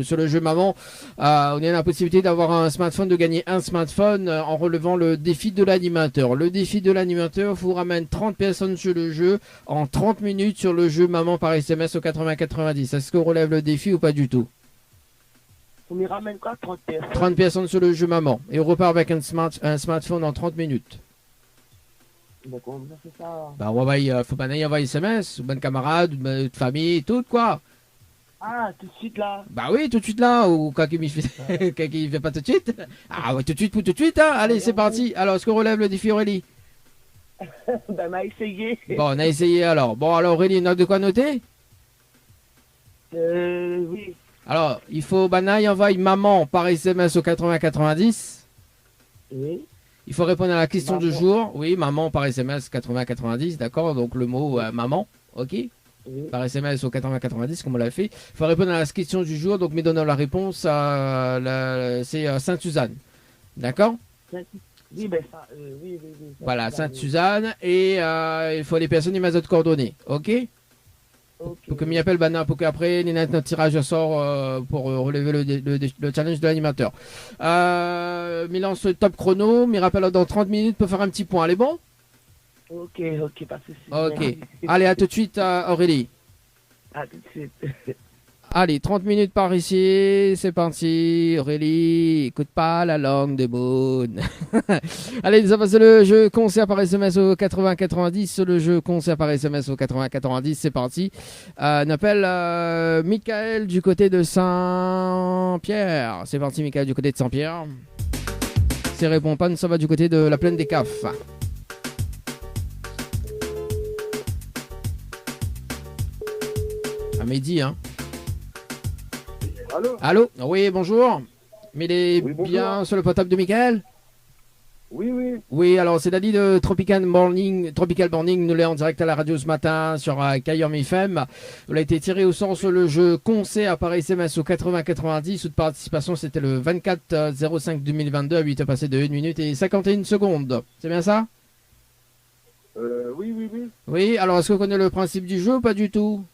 sur le jeu Maman, on a la possibilité d'avoir un smartphone, de gagner un smartphone en relevant le défi de l'animateur. Le défi de l'animateur vous ramène 30 personnes sur le jeu en 30 minutes sur le jeu Maman par SMS au 80-90. Est-ce qu'on relève le défi ou pas du tout? On m'y ramène quoi, 30 personnes? 30 personnes sur le jeu Maman. Et on repart avec un smartphone en 30 minutes. D'accord, on fait ça. Bah, faut pas y avoir SMS, ou bonne camarade, de famille, tout quoi. Ah, tout de suite là. Bah oui, tout de suite là, ou quand il fait, quand il fait pas tout de suite. Ah ouais, tout de suite pour tout de suite, hein. Allez, c'est parti. Alors, est-ce qu'on relève le défi Aurélie? Ben, on a essayé. Bon, on a essayé alors. Bon, alors Aurélie, note de quoi noter? Oui. Alors, il faut, Banaï envoie Maman par SMS au 80-90. Oui. Il faut répondre à la question Maman. du jour. Oui, Maman par SMS 80-90, d'accord. Donc le mot Maman, ok. Oui. Par SMS au 80-90, comme on l'a fait. Il faut répondre à la question du jour. Donc, me donnant la réponse, c'est Sainte-Suzanne. D'accord? Oui, ben ça, oui. Voilà, Sainte-Suzanne. Et il faut les personnes, ils mettent d'autres coordonnées. Ok? Pour que m'y appelle Bana, pour qu'après, notre tirage sort pour relever le challenge de l'animateur. Mi lance le top chrono, m'y rappelle dans 30 minutes pour faire un petit point. Allez, bon? Ok, pas de souci. Ok. Merci. Allez, à tout de suite, Aurélie. À tout de suite. Allez, 30 minutes par ici, c'est parti. Aurélie, écoute pas la langue de Boone. Allez, ça passe le jeu concert par SMS au 80-90. Le jeu concert par SMS au 80-90, c'est parti. On appelle Michael du côté de Saint-Pierre. C'est parti, Michael du côté de Saint-Pierre. Si répond pas, ça va du côté de la plaine des Cafes. À midi, hein. Allô? Allô? Oui, bonjour. Mais il est Oui, bonjour. bien sur le portable de Michael? Oui. Oui, alors c'est Dali de Tropical Morning. Nous l'avons en direct à la radio ce matin sur Kayam FM. On a été tiré au sort sur le jeu concert par SMS au 80-90. Sous de participation, c'était le 24-05-2022 à 8 passé de 1 minute et 51 secondes. C'est bien ça? Oui. Oui, alors est-ce que vous connaissez le principe du jeu ou pas du tout?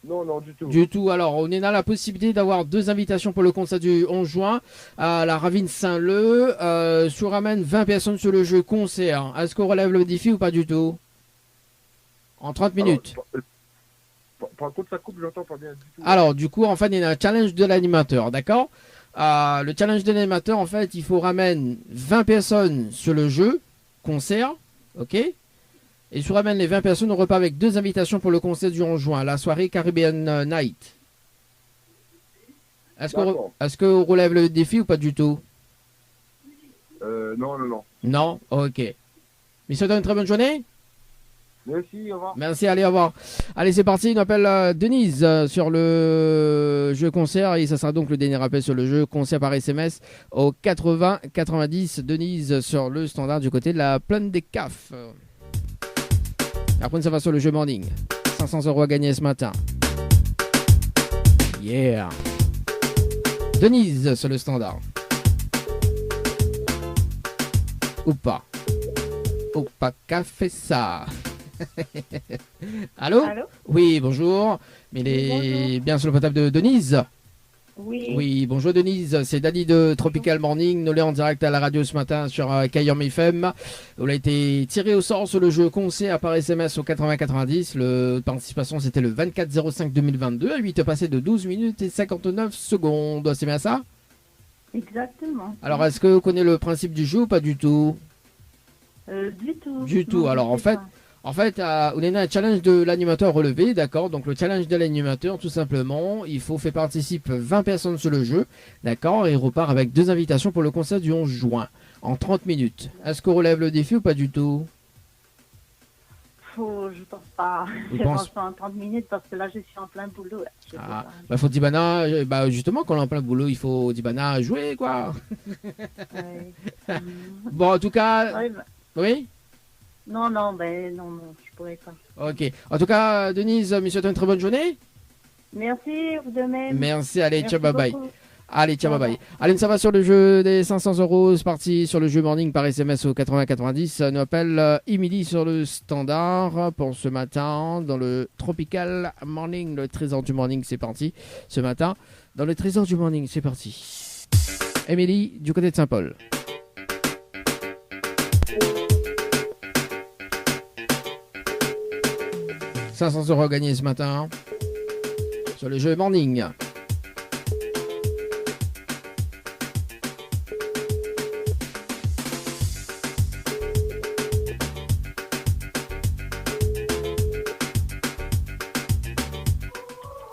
Non, du tout. Du tout. Alors, on est dans la possibilité d'avoir 2 invitations pour le concert du 11 juin à la Ravine Saint-Leu. Sur ramène 20 personnes sur le jeu concert. Est-ce qu'on relève le défi ou pas du tout? En 30 minutes. Par contre, ça coupe, j'entends pas bien du tout. Alors, du coup, en fait, il y a un challenge de l'animateur, d'accord? Le challenge de l'animateur, en fait, il faut ramener 20 personnes sur le jeu concert, ok? Et je ramène les 20 personnes, on repart avec 2 invitations pour le concert du 11 juin, la soirée Caribbean Night. Est-ce qu'on relève le défi ou pas du tout? Non. Non? Ok. Mais ça donne une très bonne journée? Merci, au revoir. Merci, allez, au revoir. Allez, c'est parti, on appelle Denise sur le jeu concert et ça sera donc le dernier appel sur le jeu concert par SMS au 80-90. Denise sur le standard du côté de la plaine des Cafes. Après, ça va sur le jeu morning. 500 € à gagner ce matin. Yeah. Denise sur le standard. Ou pas. Ou pas qu'a fait ça. Allô? Allô? Oui, bonjour. Mais il est bien sur le portable de Denise. Oui. Oui, bonjour Denise, c'est Dani de Tropical Morning. Nous l'est en direct à la radio ce matin sur Kayam FM. On a été tiré au sort sur le jeu concert par SMS au 80-90. Le participation c'était le 24-05-2022. À 8 passé de 12 minutes et 59 secondes. C'est bien ça? Exactement. Alors est-ce que vous connaissez le principe du jeu ou pas du tout? Du tout. Du tout. Non, Alors je sais pas. en fait, on est dans un challenge de l'animateur relevé, d'accord? Donc le challenge de l'animateur, tout simplement, il faut faire participer 20 personnes sur le jeu, d'accord? Et il repart avec 2 invitations pour le concert du 11 juin, en 30 minutes. Est-ce qu'on relève le défi ou pas du tout? Je pense pas. Vous Je pensez- pense pas en 30 minutes parce que là, je suis en plein boulot. Là. Je peux Ah, pas. bah faut Dibana, bah justement, quand on est en plein boulot, il faut Dibana jouer, quoi. Ouais. Bon, en tout cas, Ouais, bah, oui? non, non, je pourrais pas. Ok. En tout cas, Denise, me souhaite une très bonne journée. Merci, vous de même. Merci, allez, Merci ciao, bye bye. beaucoup. Allez, tiens, Au bye bye. revoir. Allez, ça va sur le jeu des 500 €. C'est parti sur le jeu morning par SMS au 80-90. Nous appelle Emily sur le standard pour ce matin dans le Tropical Morning. Le trésor du morning, c'est parti. Ce matin, dans le trésor du morning, c'est parti. Emily, du côté de Saint-Paul. « 500 € gagnés ce matin sur le jeu morning. »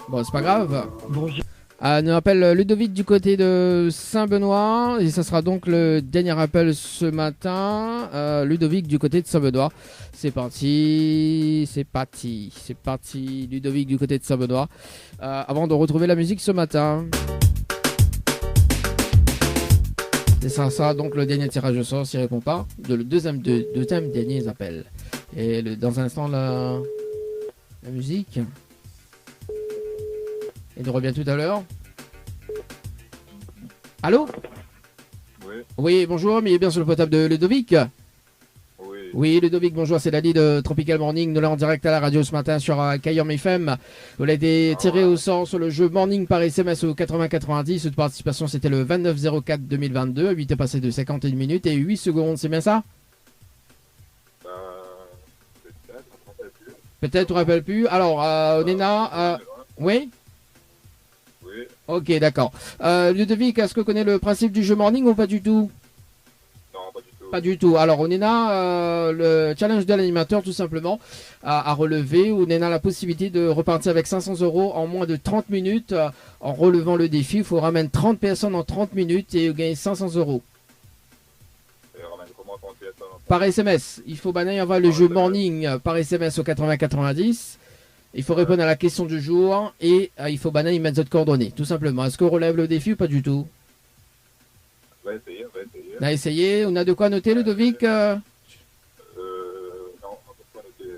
Bon, c'est pas grave. Bonjour. Nous appelle Ludovic du côté de Saint-Benoît. Et ça sera donc le dernier appel ce matin. Ludovic du côté de Saint-Benoît. C'est parti. C'est parti. C'est parti. Ludovic du côté de Saint-Benoît. Avant de retrouver la musique ce matin. Et ça sera donc le dernier tirage au sort s'il ne répond pas. Le deuxième dernier appel. Et dans un instant, la musique. Et nous revient tout à l'heure. Allô? Oui. Oui, bonjour, mais bien sur le potable de Ludovic. Oui. Oui, Ludovic, bonjour, c'est Dani de Tropical Morning. Nous l'avons en direct à la radio ce matin sur Kayam FM. Vous avez été tiré au sort sur le jeu Morning par SMS au 80-90. Cette participation, c'était le 29-04-2022. 8 est passé de 51 minutes et 8 secondes, c'est bien ça? Peut-être, on ne rappelle plus. Alors, Onena, oui? Oui. Ok, d'accord. Ludovic, est-ce que vous connaissez le principe du jeu morning ou pas du tout? Non, pas du tout. Pas du tout. Alors, on est là, le challenge de l'animateur, tout simplement, à relever. On est là la possibilité de repartir avec 500 € en moins de 30 minutes. En relevant le défi, il faut ramener 30 personnes en 30 minutes et gagner 500 €. Et ramène comment 30 personnes Par SMS. Il faut avoir le jeu morning par SMS au 80-90. Il faut répondre à la question du jour et il faut y mettre votre coordonnées, tout simplement. Est-ce qu'on relève le défi ou pas du tout? On va essayer. On a essayé. On a de quoi noter, Ludovic? Non, on peut pas noter.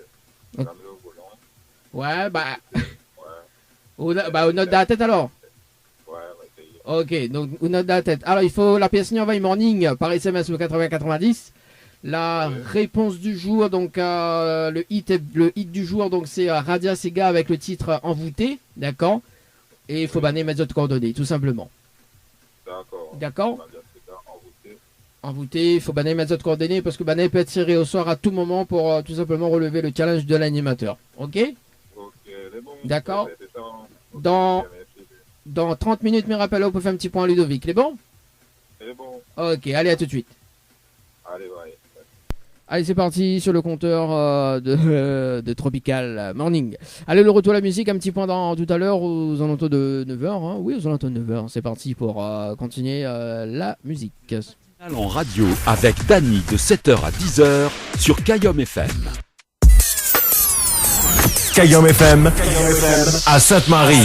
On a mis au volant. Ouais, on note de la tête alors. Ouais, on va essayer. Ok, donc on note de la tête. Alors, il faut la pièce envoyée morning par SMS au 80-90. La réponse du jour, donc le hit du jour, donc c'est Radia Sega avec le titre Envoûté, d'accord? Et il faut mettre votre coordonnée, tout simplement. D'accord? Envoûté, il faut mettre votre coordonnée parce que peut être tiré au soir à tout moment pour tout simplement relever le challenge de l'animateur. Ok? Ok, c'est bon. D'accord? C'est ça, hein. Dans 30 minutes, mes rappels, on peut faire un petit point à Ludovic. Il est bon? C'est bon. Ok, allez, à tout de suite. Allez, bye. Allez, c'est parti sur le compteur de Tropical Morning. Allez, le retour à la musique, un petit point tout à l'heure aux alentours de 9h. Hein. Oui, aux alentours de 9h. C'est parti pour continuer la musique. En radio avec Dany de 7h à 10h sur Kayam FM. Kayam FM à Sainte-Marie.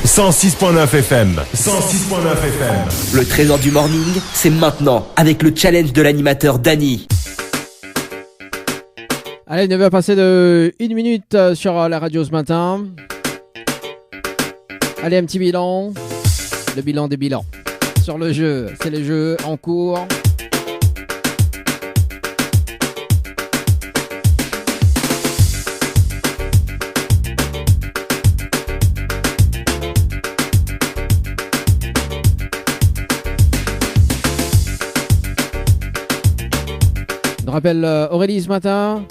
106.9 FM. 106.9 FM. Le trésor du morning, c'est maintenant avec le challenge de l'animateur Dany. Allez, 9h passé de 1 minute sur la radio ce matin. Allez, un petit bilan. Le bilan des bilans. Sur le jeu, c'est le jeu en cours. rappelle Aurélie ce matin.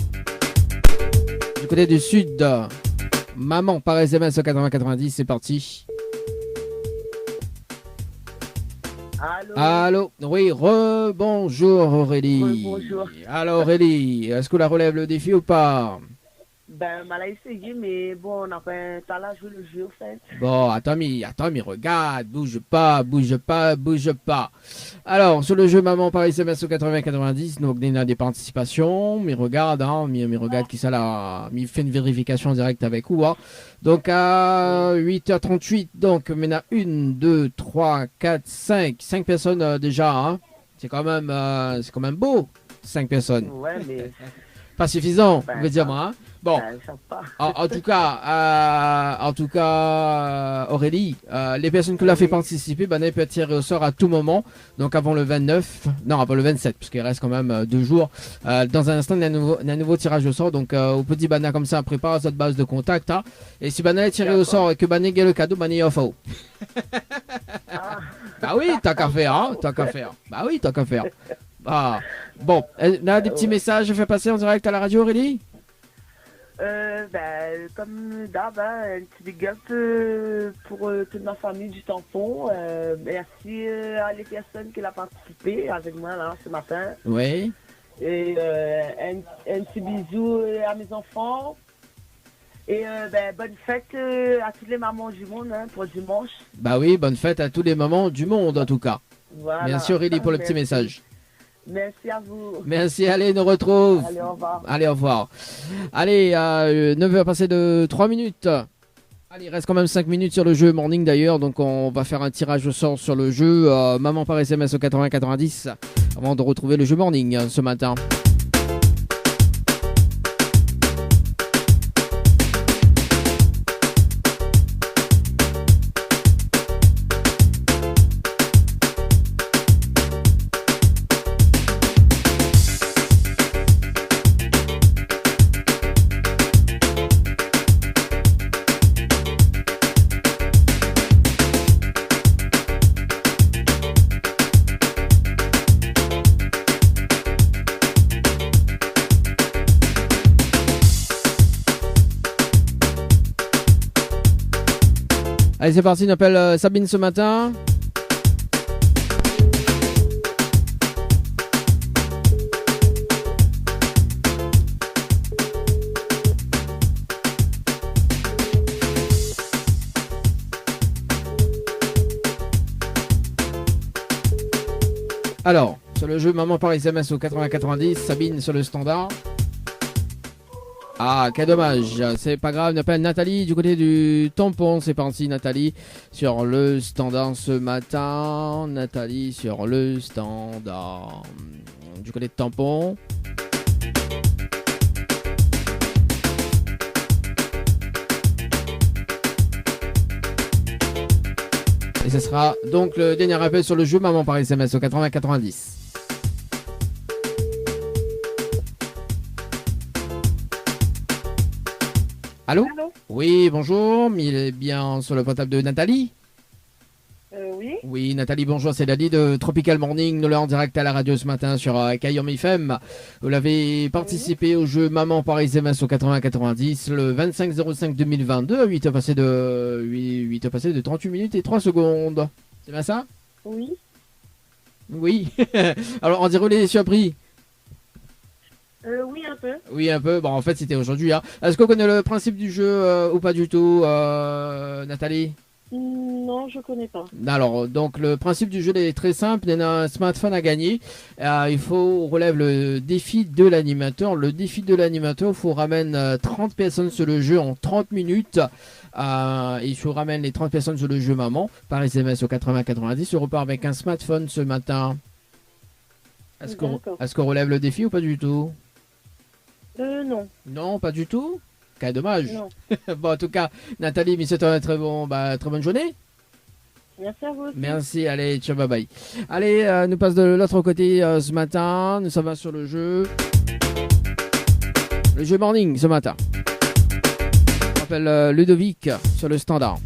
Du côté du sud. Maman par SMS au 8090, c'est parti. Allô. Oui, rebonjour Aurélie. Bonjour. Alors Aurélie, est-ce que la relève le défi ou pas? Ben, on l'a essayé, mais bon, on n'a pas un talent à jouer le jeu, en fait. Bon, attends, mais regarde, bouge pas. Alors, sur le jeu Maman par SMS au 8090, donc il y a des participations, mais regarde, mais regarde qui ça là, il fait une vérification directe avec ou hein. Donc à 8h38, donc maintenant 1, 2, 3, 4, 5 personnes déjà, hein. C'est quand même beau, 5 personnes. Ouais, mais... Pas suffisant, vous voulez dire moi, hein. Bon, en tout cas, Aurélie, les personnes que l'on a fait participer, elles peuvent tirer au sort à tout moment. Donc avant le 29, non, avant le 27, puisqu'il reste quand même 2 jours. Dans un instant, il y a un nouveau tirage au sort. Donc au petit banana comme ça, prépare cette base de contact. Hein. Et si banana est tiré au sort et que banana gagne le cadeau, banana est off. Bah oui, tant qu'à faire, hein, Bah oui, tant qu'à faire. Ah, bon, on a des petits messages à faire passer en direct à la radio, Aurélie? Ben, comme d'hab, un petit big up pour toute ma famille du tampon. Merci à les personnes qui ont participé avec moi là, ce matin. Oui. Et un petit bisou à mes enfants. Et bonne fête à toutes les mamans du monde pour dimanche. Bah oui, bonne fête à tous les mamans du monde en tout cas. Voilà. Merci Aurélie pour le petit message. Merci à vous. Merci, allez, nous retrouve. Allez, au revoir. Allez, au revoir. Allez, 9h passé de 3 minutes. Allez, il reste quand même 5 minutes sur le jeu Morning d'ailleurs. Donc on va faire un tirage au sort sur le jeu Maman par SMS au 8090 avant de retrouver le jeu Morning ce matin. Allez, c'est parti, on appelle Sabine ce matin. Alors, sur le jeu Maman par SMS au 8090, Sabine sur le standard. Ah, quel dommage, c'est pas grave, on appelle Nathalie du côté du tampon, c'est parti Nathalie sur le standard ce matin, Nathalie sur le standard du côté de tampon. Et ce sera donc le dernier appel sur le jeu Maman par SMS au 8090. Allô? Allô? Oui, bonjour, il est bien sur le portable de Nathalie? Oui. Oui, Nathalie, bonjour, c'est Dali de Tropical Morning, nous l'avons en direct à la radio ce matin sur Kayom FM. Vous l'avez participé au jeu Maman par SMS au 8090 le 25/05/2022 à 8h passé de 38 minutes et 3 secondes. C'est bien ça? Oui. Oui. Alors, on dirait les surpris. Oui, un peu. Oui, un peu. Bon, en fait, c'était aujourd'hui. Hein. Est-ce qu'on connaît le principe du jeu ou pas du tout, Nathalie? Non, je connais pas. Alors, donc, le principe du jeu est très simple. Il y a un smartphone à gagner. Il faut relever le défi de l'animateur. Le défi de l'animateur, il faut ramener 30 personnes sur le jeu en 30 minutes. Il faut ramener les 30 personnes sur le jeu Maman par SMS au 8090. On repart avec un smartphone ce matin. Est-ce qu'on relève le défi ou pas du tout? Non. Non, pas du tout? Quel dommage. Non. Bon, en tout cas, Nathalie, mais c'est une très bonne journée. Merci à vous aussi. Merci, allez, ciao, bye bye. Allez, nous passe de l'autre côté ce matin. Nous sommes sur le jeu. Le jeu Morning ce matin. On s'appelle Ludovic sur le standard.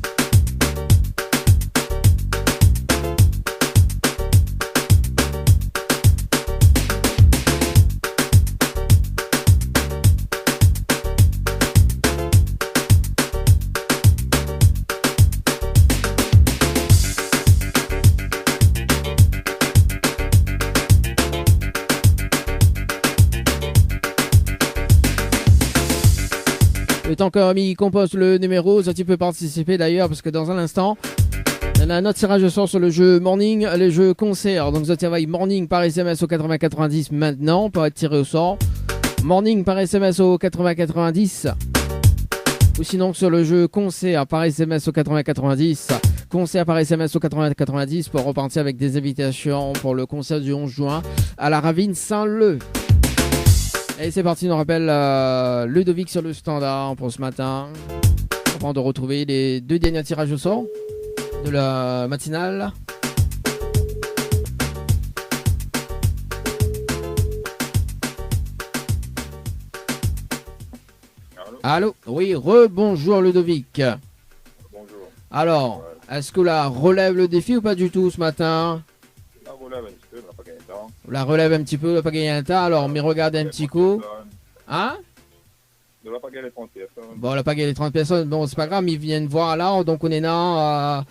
Le temps que Romy compose le numéro, ça tu peux participer d'ailleurs parce que dans un instant, on a un autre tirage de sort sur le jeu Morning, le jeu concert. Donc, vous travaillez Morning par SMS au 8090 maintenant pour être tiré au sort. Morning par SMS au 8090. Ou sinon sur le jeu concert par SMS au 8090. Concert par SMS au 8090 pour repartir avec des invitations pour le concert du 11 juin à la Ravine Saint-Leu. Et c'est parti, on rappelle Ludovic sur le standard pour ce matin. Avant de retrouver les 2 derniers tirages au sort de la matinale. Allô? Oui, rebonjour Ludovic. Bonjour. Alors, est-ce que la relève le défi ou pas du tout ce matin? La relève un petit peu, on n'a pas gagné de temps. La relève un petit peu, on n'a pas gagné un temps. Alors, mais regardez un petit coup. Hein? On n'a pas gagné les 30 personnes. Bon, on n'a pas gagné les 30 personnes. Bon, c'est pas grave, mais ils viennent voir là. Donc, on est là.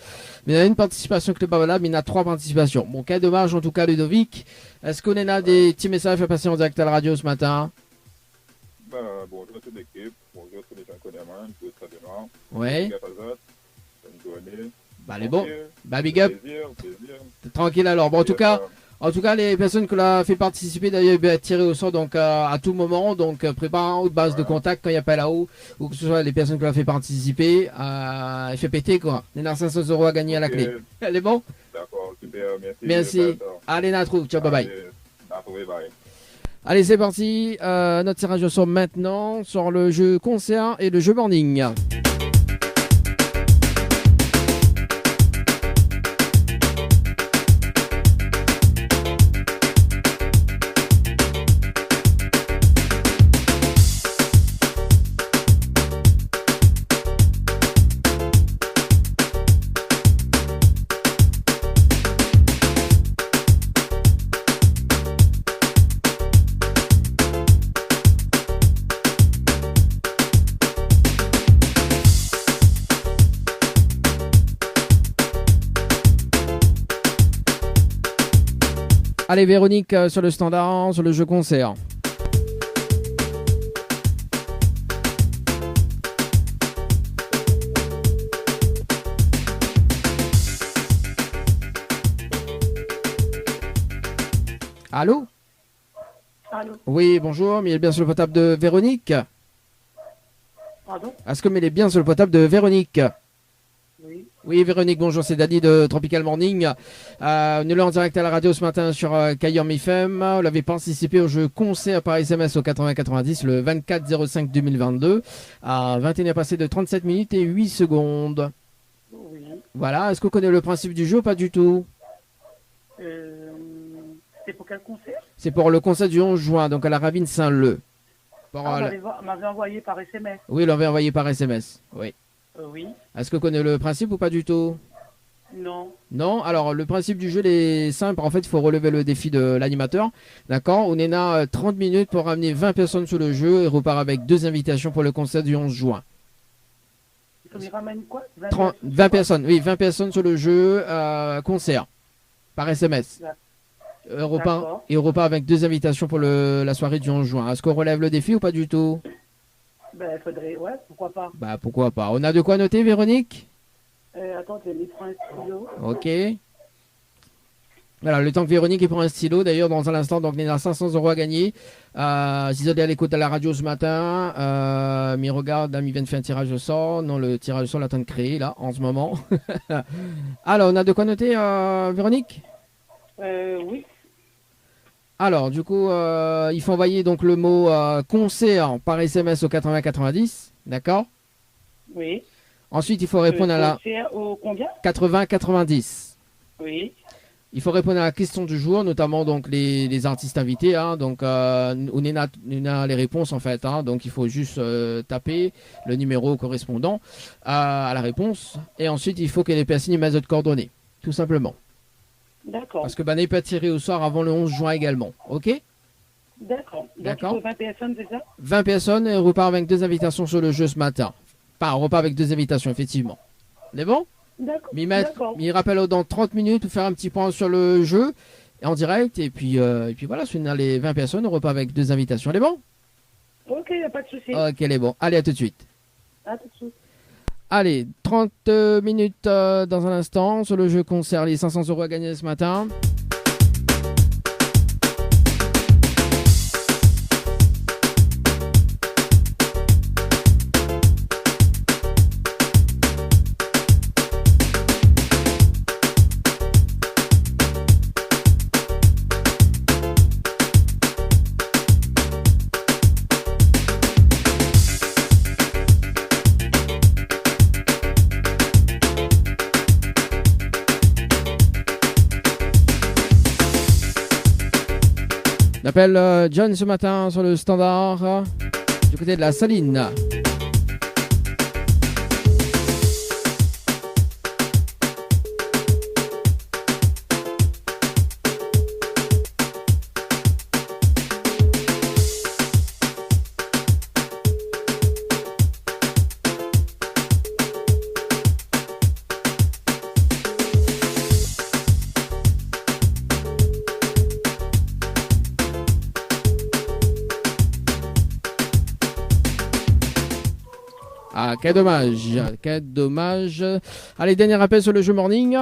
Mais il y a une participation qui n'est pas valable, mais il y en a 3 participations. Bon, quel dommage en tout cas, Ludovic. Est-ce qu'on est là des petits messages à passer en direct à la radio ce matin? Bonjour à toute l'équipe, bonjour à tous les gens qu'on demande, tous les événements. Ouais. Bonne journée. Bah, les bons. Bah, big up. Plaisir. Tranquille alors. Bon, en tout cas, les personnes que l'on a fait participer, d'ailleurs, ils vont être tirées au sort donc, à tout moment. Donc, prépare en haut de base de contact quand il n'y a pas là-haut. Ou que ce soit les personnes que l'on a fait participer. Fait péter, quoi. Il y en a 500 € à gagner à la clé. Elle est bon? D'accord, super, merci. Merci. Allez, Natrou. Ciao, bye bye. Bye. Allez, c'est parti. Notre tirage au sort maintenant sur le jeu concert et le jeu morning. Allez, Véronique sur le standard, sur le jeu concert. Allô? Allô? Oui, bonjour, mais il est bien sur le portable de Véronique? Pardon? Est-ce que il est bien sur le portable de Véronique? Oui. Oui, Véronique, bonjour, c'est Dani de Tropical Morning. Nous sommes en direct à la radio ce matin sur Kayom FM. Vous l'avez participé au jeu concert par SMS au 8090 le 24/05/2022 à 21h passé de 37 minutes et 8 secondes. Oui. Voilà, est-ce que vous connaissez le principe du jeu ou pas du tout? C'est pour quel concert? C'est pour le concert du 11 juin, donc à la Ravine Saint-Leu. On m'avait envoyé par SMS. Oui, on l'avait envoyé par SMS, oui. Oui. Est-ce que vous connaissez le principe ou pas du tout? Non. Non, alors le principe du jeu est simple. En fait, il faut relever le défi de l'animateur. D'accord? On est là 30 minutes pour ramener 20 personnes sur le jeu et repart avec 2 invitations pour le concert du 11 juin. Il ramène quoi? 20 personnes, oui, 20 personnes sur le jeu concert par SMS. Et repart avec 2 invitations pour la soirée du 11 juin. Est-ce qu'on relève le défi ou pas du tout? Ben, faudrait, ouais, pourquoi pas. Bah, pourquoi pas. On a de quoi noter, Véronique? Attends, je prends un stylo. Ok. Voilà, le temps que Véronique prend un stylo, d'ailleurs, dans un instant, donc il y a 500 € à gagner. Si vous êtes à l'écoute à la radio ce matin, mais regarde, il vient de faire un tirage au sort. Non, le tirage au sort, l'attend de créer, là, en ce moment. Alors, on a de quoi noter, Véronique? Oui. Alors, du coup, il faut envoyer donc le mot concert par SMS au 8090, d'accord? Oui. Ensuite, il faut répondre à la... Concert au combien? 8090. Oui. Il faut répondre à la question du jour, notamment donc les artistes invités. Hein, donc, on a les réponses en fait. Hein, donc, il faut juste taper le numéro correspondant à la réponse. Et ensuite, il faut que les personnes y mettent d'autres coordonnées, tout simplement. D'accord. Parce que il peut être tiré au sort avant le 11 juin également. Ok? D'accord. D'accord. Donc, 20 personnes, c'est ça? 20 personnes et on repart avec 2 invitations sur le jeu ce matin. Enfin, on repart avec 2 invitations, effectivement. C'est bon? D'accord. Il rappelle dans 30 minutes pour faire un petit point sur le jeu en direct. Et puis voilà, si on a les 20 personnes, on repart avec 2 invitations. C'est bon? Ok, y a pas de souci. Ok, c'est bon. Allez, à tout de suite. À tout de suite. Allez, 30 minutes dans un instant sur le jeu concert, les 500 € à gagner ce matin. On appelle John ce matin sur le standard du côté de la Saline. Ah, quel dommage, quel dommage. Allez, dernier appel sur le jeu morning.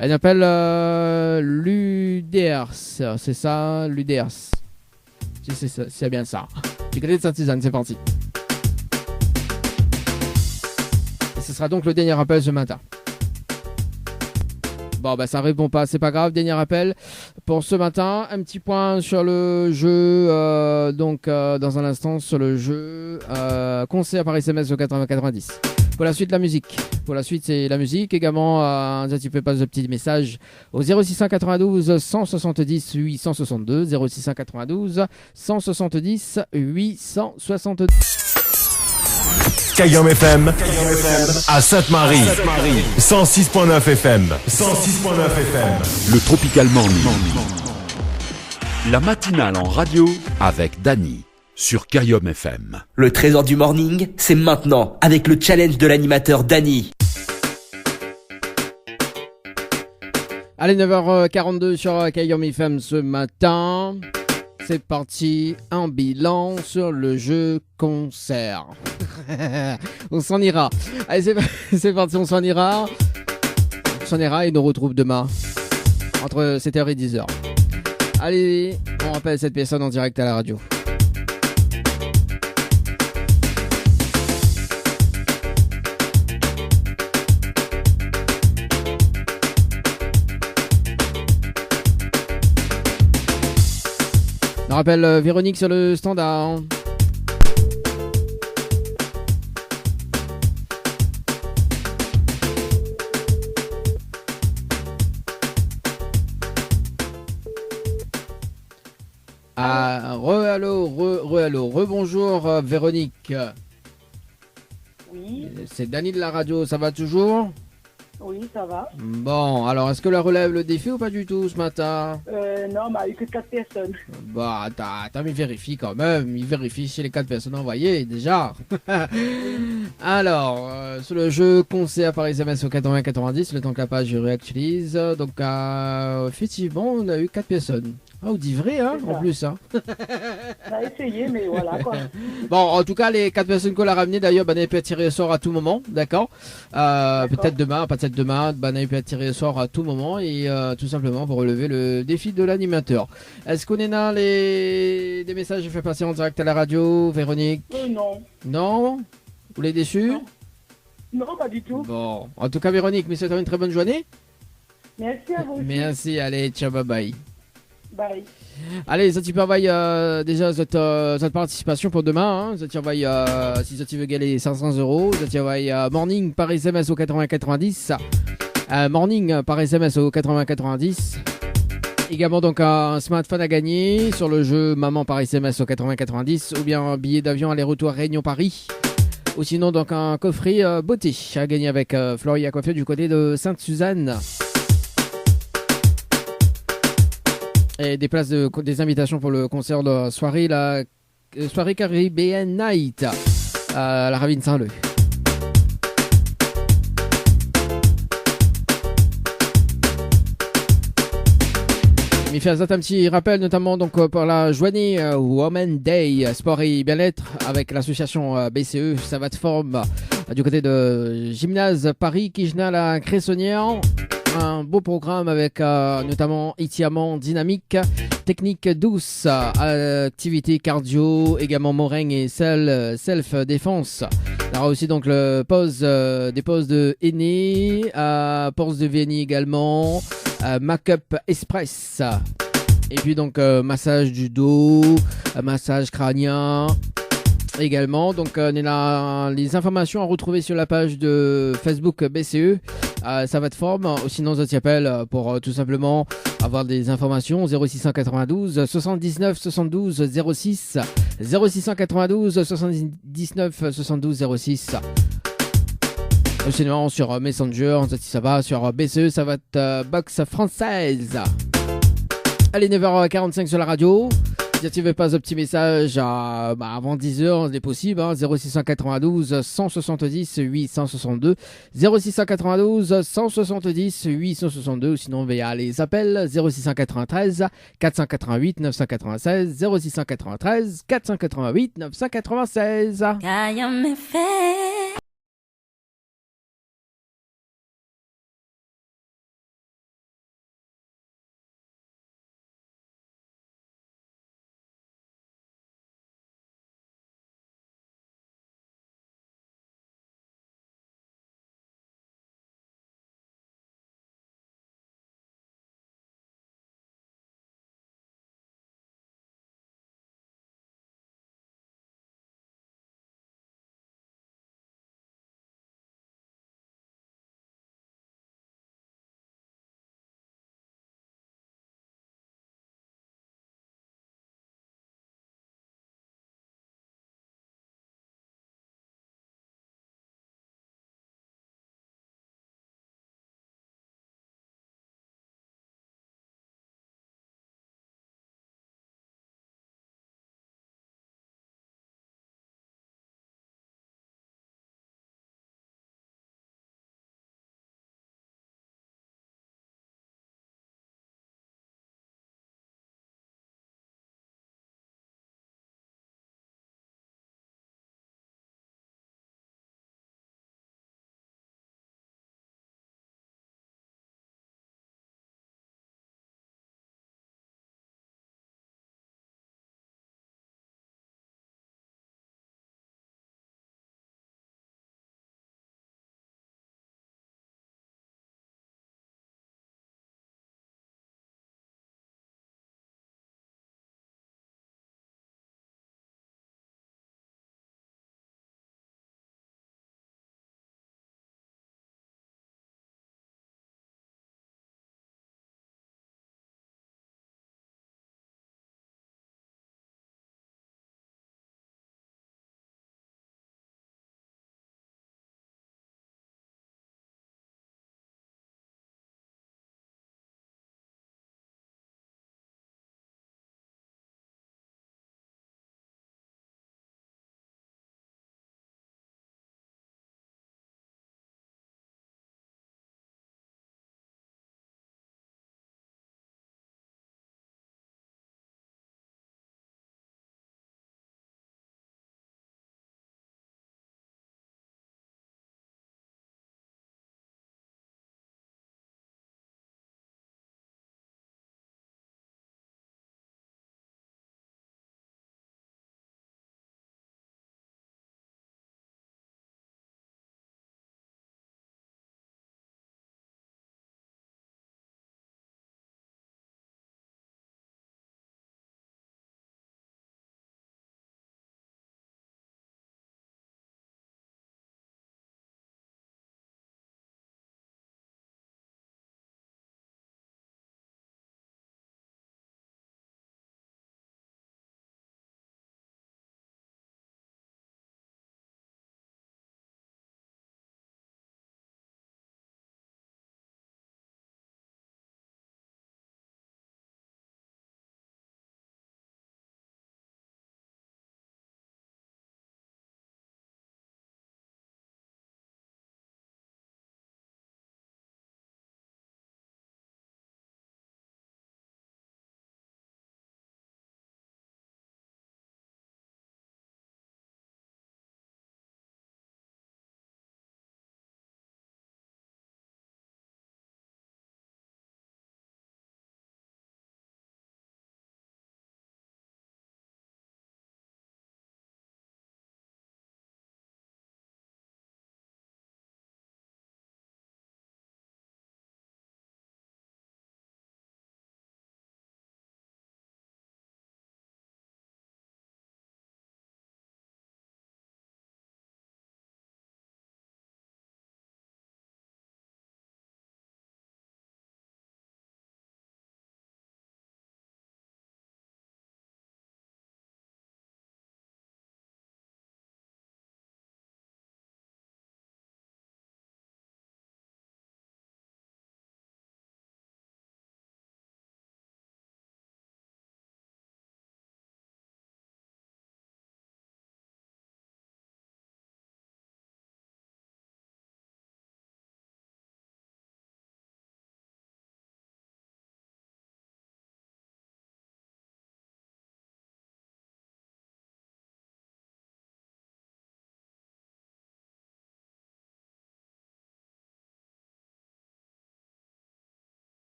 Elle appelle l'UDRS, c'est ça, l'UDRS. Si c'est bien ça. Du côté de Saint-Suzanne, c'est parti. Et ce sera donc le dernier appel ce matin. Bon, bah ça répond pas, c'est pas grave. Dernier appel pour ce matin. Un petit point sur le jeu, dans un instant, sur le jeu conseil par SMS au 80-90. Pour la suite, la musique. Pour la suite, c'est la musique. Également, tu peux passer de petits messages au 0692 170 862. 0692 170 862. Kayom FM à Sainte-Marie. 106.9 FM. 106.9 FM. Le Tropical Morning. La matinale en radio avec Dany sur Kayom FM. Le trésor du morning, c'est maintenant avec le challenge de l'animateur Dany. Allez, 9h42 sur Kayom FM ce matin. C'est parti, un bilan sur le jeu concert. On s'en ira. Allez, c'est parti, on s'en ira. On s'en ira et nous retrouve demain entre 7h et 10h. Allez, on rappelle cette personne en direct à la radio. On rappelle Véronique sur le standard. Ah, rebonjour Véronique. Oui. C'est Dany de la radio, ça va toujours? Oui, ça va. Bon, alors est-ce que la relève le défi ou pas du tout ce matin? Non, mais il n'y a eu que 4 personnes. Bah, attends, il vérifie quand même. Il vérifie si les 4 personnes envoyées, déjà. Alors, sur le jeu conseil par SMS au 80-90, le temps que la page réactualise. Donc, effectivement, on a eu 4 personnes. Ah, on dit vrai, hein, en plus. Hein. On a essayé, mais voilà, quoi. Bon, en tout cas, les 4 personnes qu'on a ramenées, d'ailleurs, Banaï peut être tiré au sort à tout moment, d'accord, peut-être demain, peut-être demain, Banaï peut être tiré au sort à tout moment, et tout simplement pour relever le défi de l'animateur. Est-ce qu'on est dans des messages fait passer en direct à la radio, Véronique? Non. Non? Vous voulez déçu? Non, pas du tout. Bon, en tout cas, Véronique, mais c'est une très bonne journée. Merci à vous aussi. Merci, allez, ciao, bye bye. Bye. Allez, ça tu peux envoyer déjà cette participation pour demain. Hein. Ça tu envoies si tu veux gagner 500 €. Ça tu envoies morning par SMS au 80-90. Morning par SMS au 80-90. Également donc un smartphone à gagner sur le jeu Maman par SMS au 80-90 ou bien un billet d'avion aller-retour Réunion-Paris Ou sinon donc un coffret beauté à gagner avec Floria Coiffure du côté de Sainte-Suzanne. Et des places des invitations pour le concert de soirée, la soirée Caribbean Night à la Ravine Saint-Leu. Il fait un petit rappel notamment donc pour la journée Women Day Sport et Bien-être avec l'association BCE Savate Forme du côté de Gymnase Paris Kijna la Cressonnière. Un beau programme avec notamment étirement dynamique, technique douce, activité cardio, également moringue et self-défense. Il y aura aussi donc des poses de henné, pose de Véni également, make-up express. Et puis donc massage du dos, massage crânien. Également, donc les informations à retrouver sur la page de Facebook BCE. Ça va de forme, sinon je t'appelle pour tout simplement avoir des informations 0692 79 72 06 0692 79 72 06. Sinon sur Messenger, ça va sur BCE, ça va être box française. Allez, 9h45 sur la radio. Si tu veux pas un petit message avant 10h, c'est possible, 0692 170 862 0692 170 862 ou sinon via les appels 0693 488 996 0693 488 996. Cayenne FM.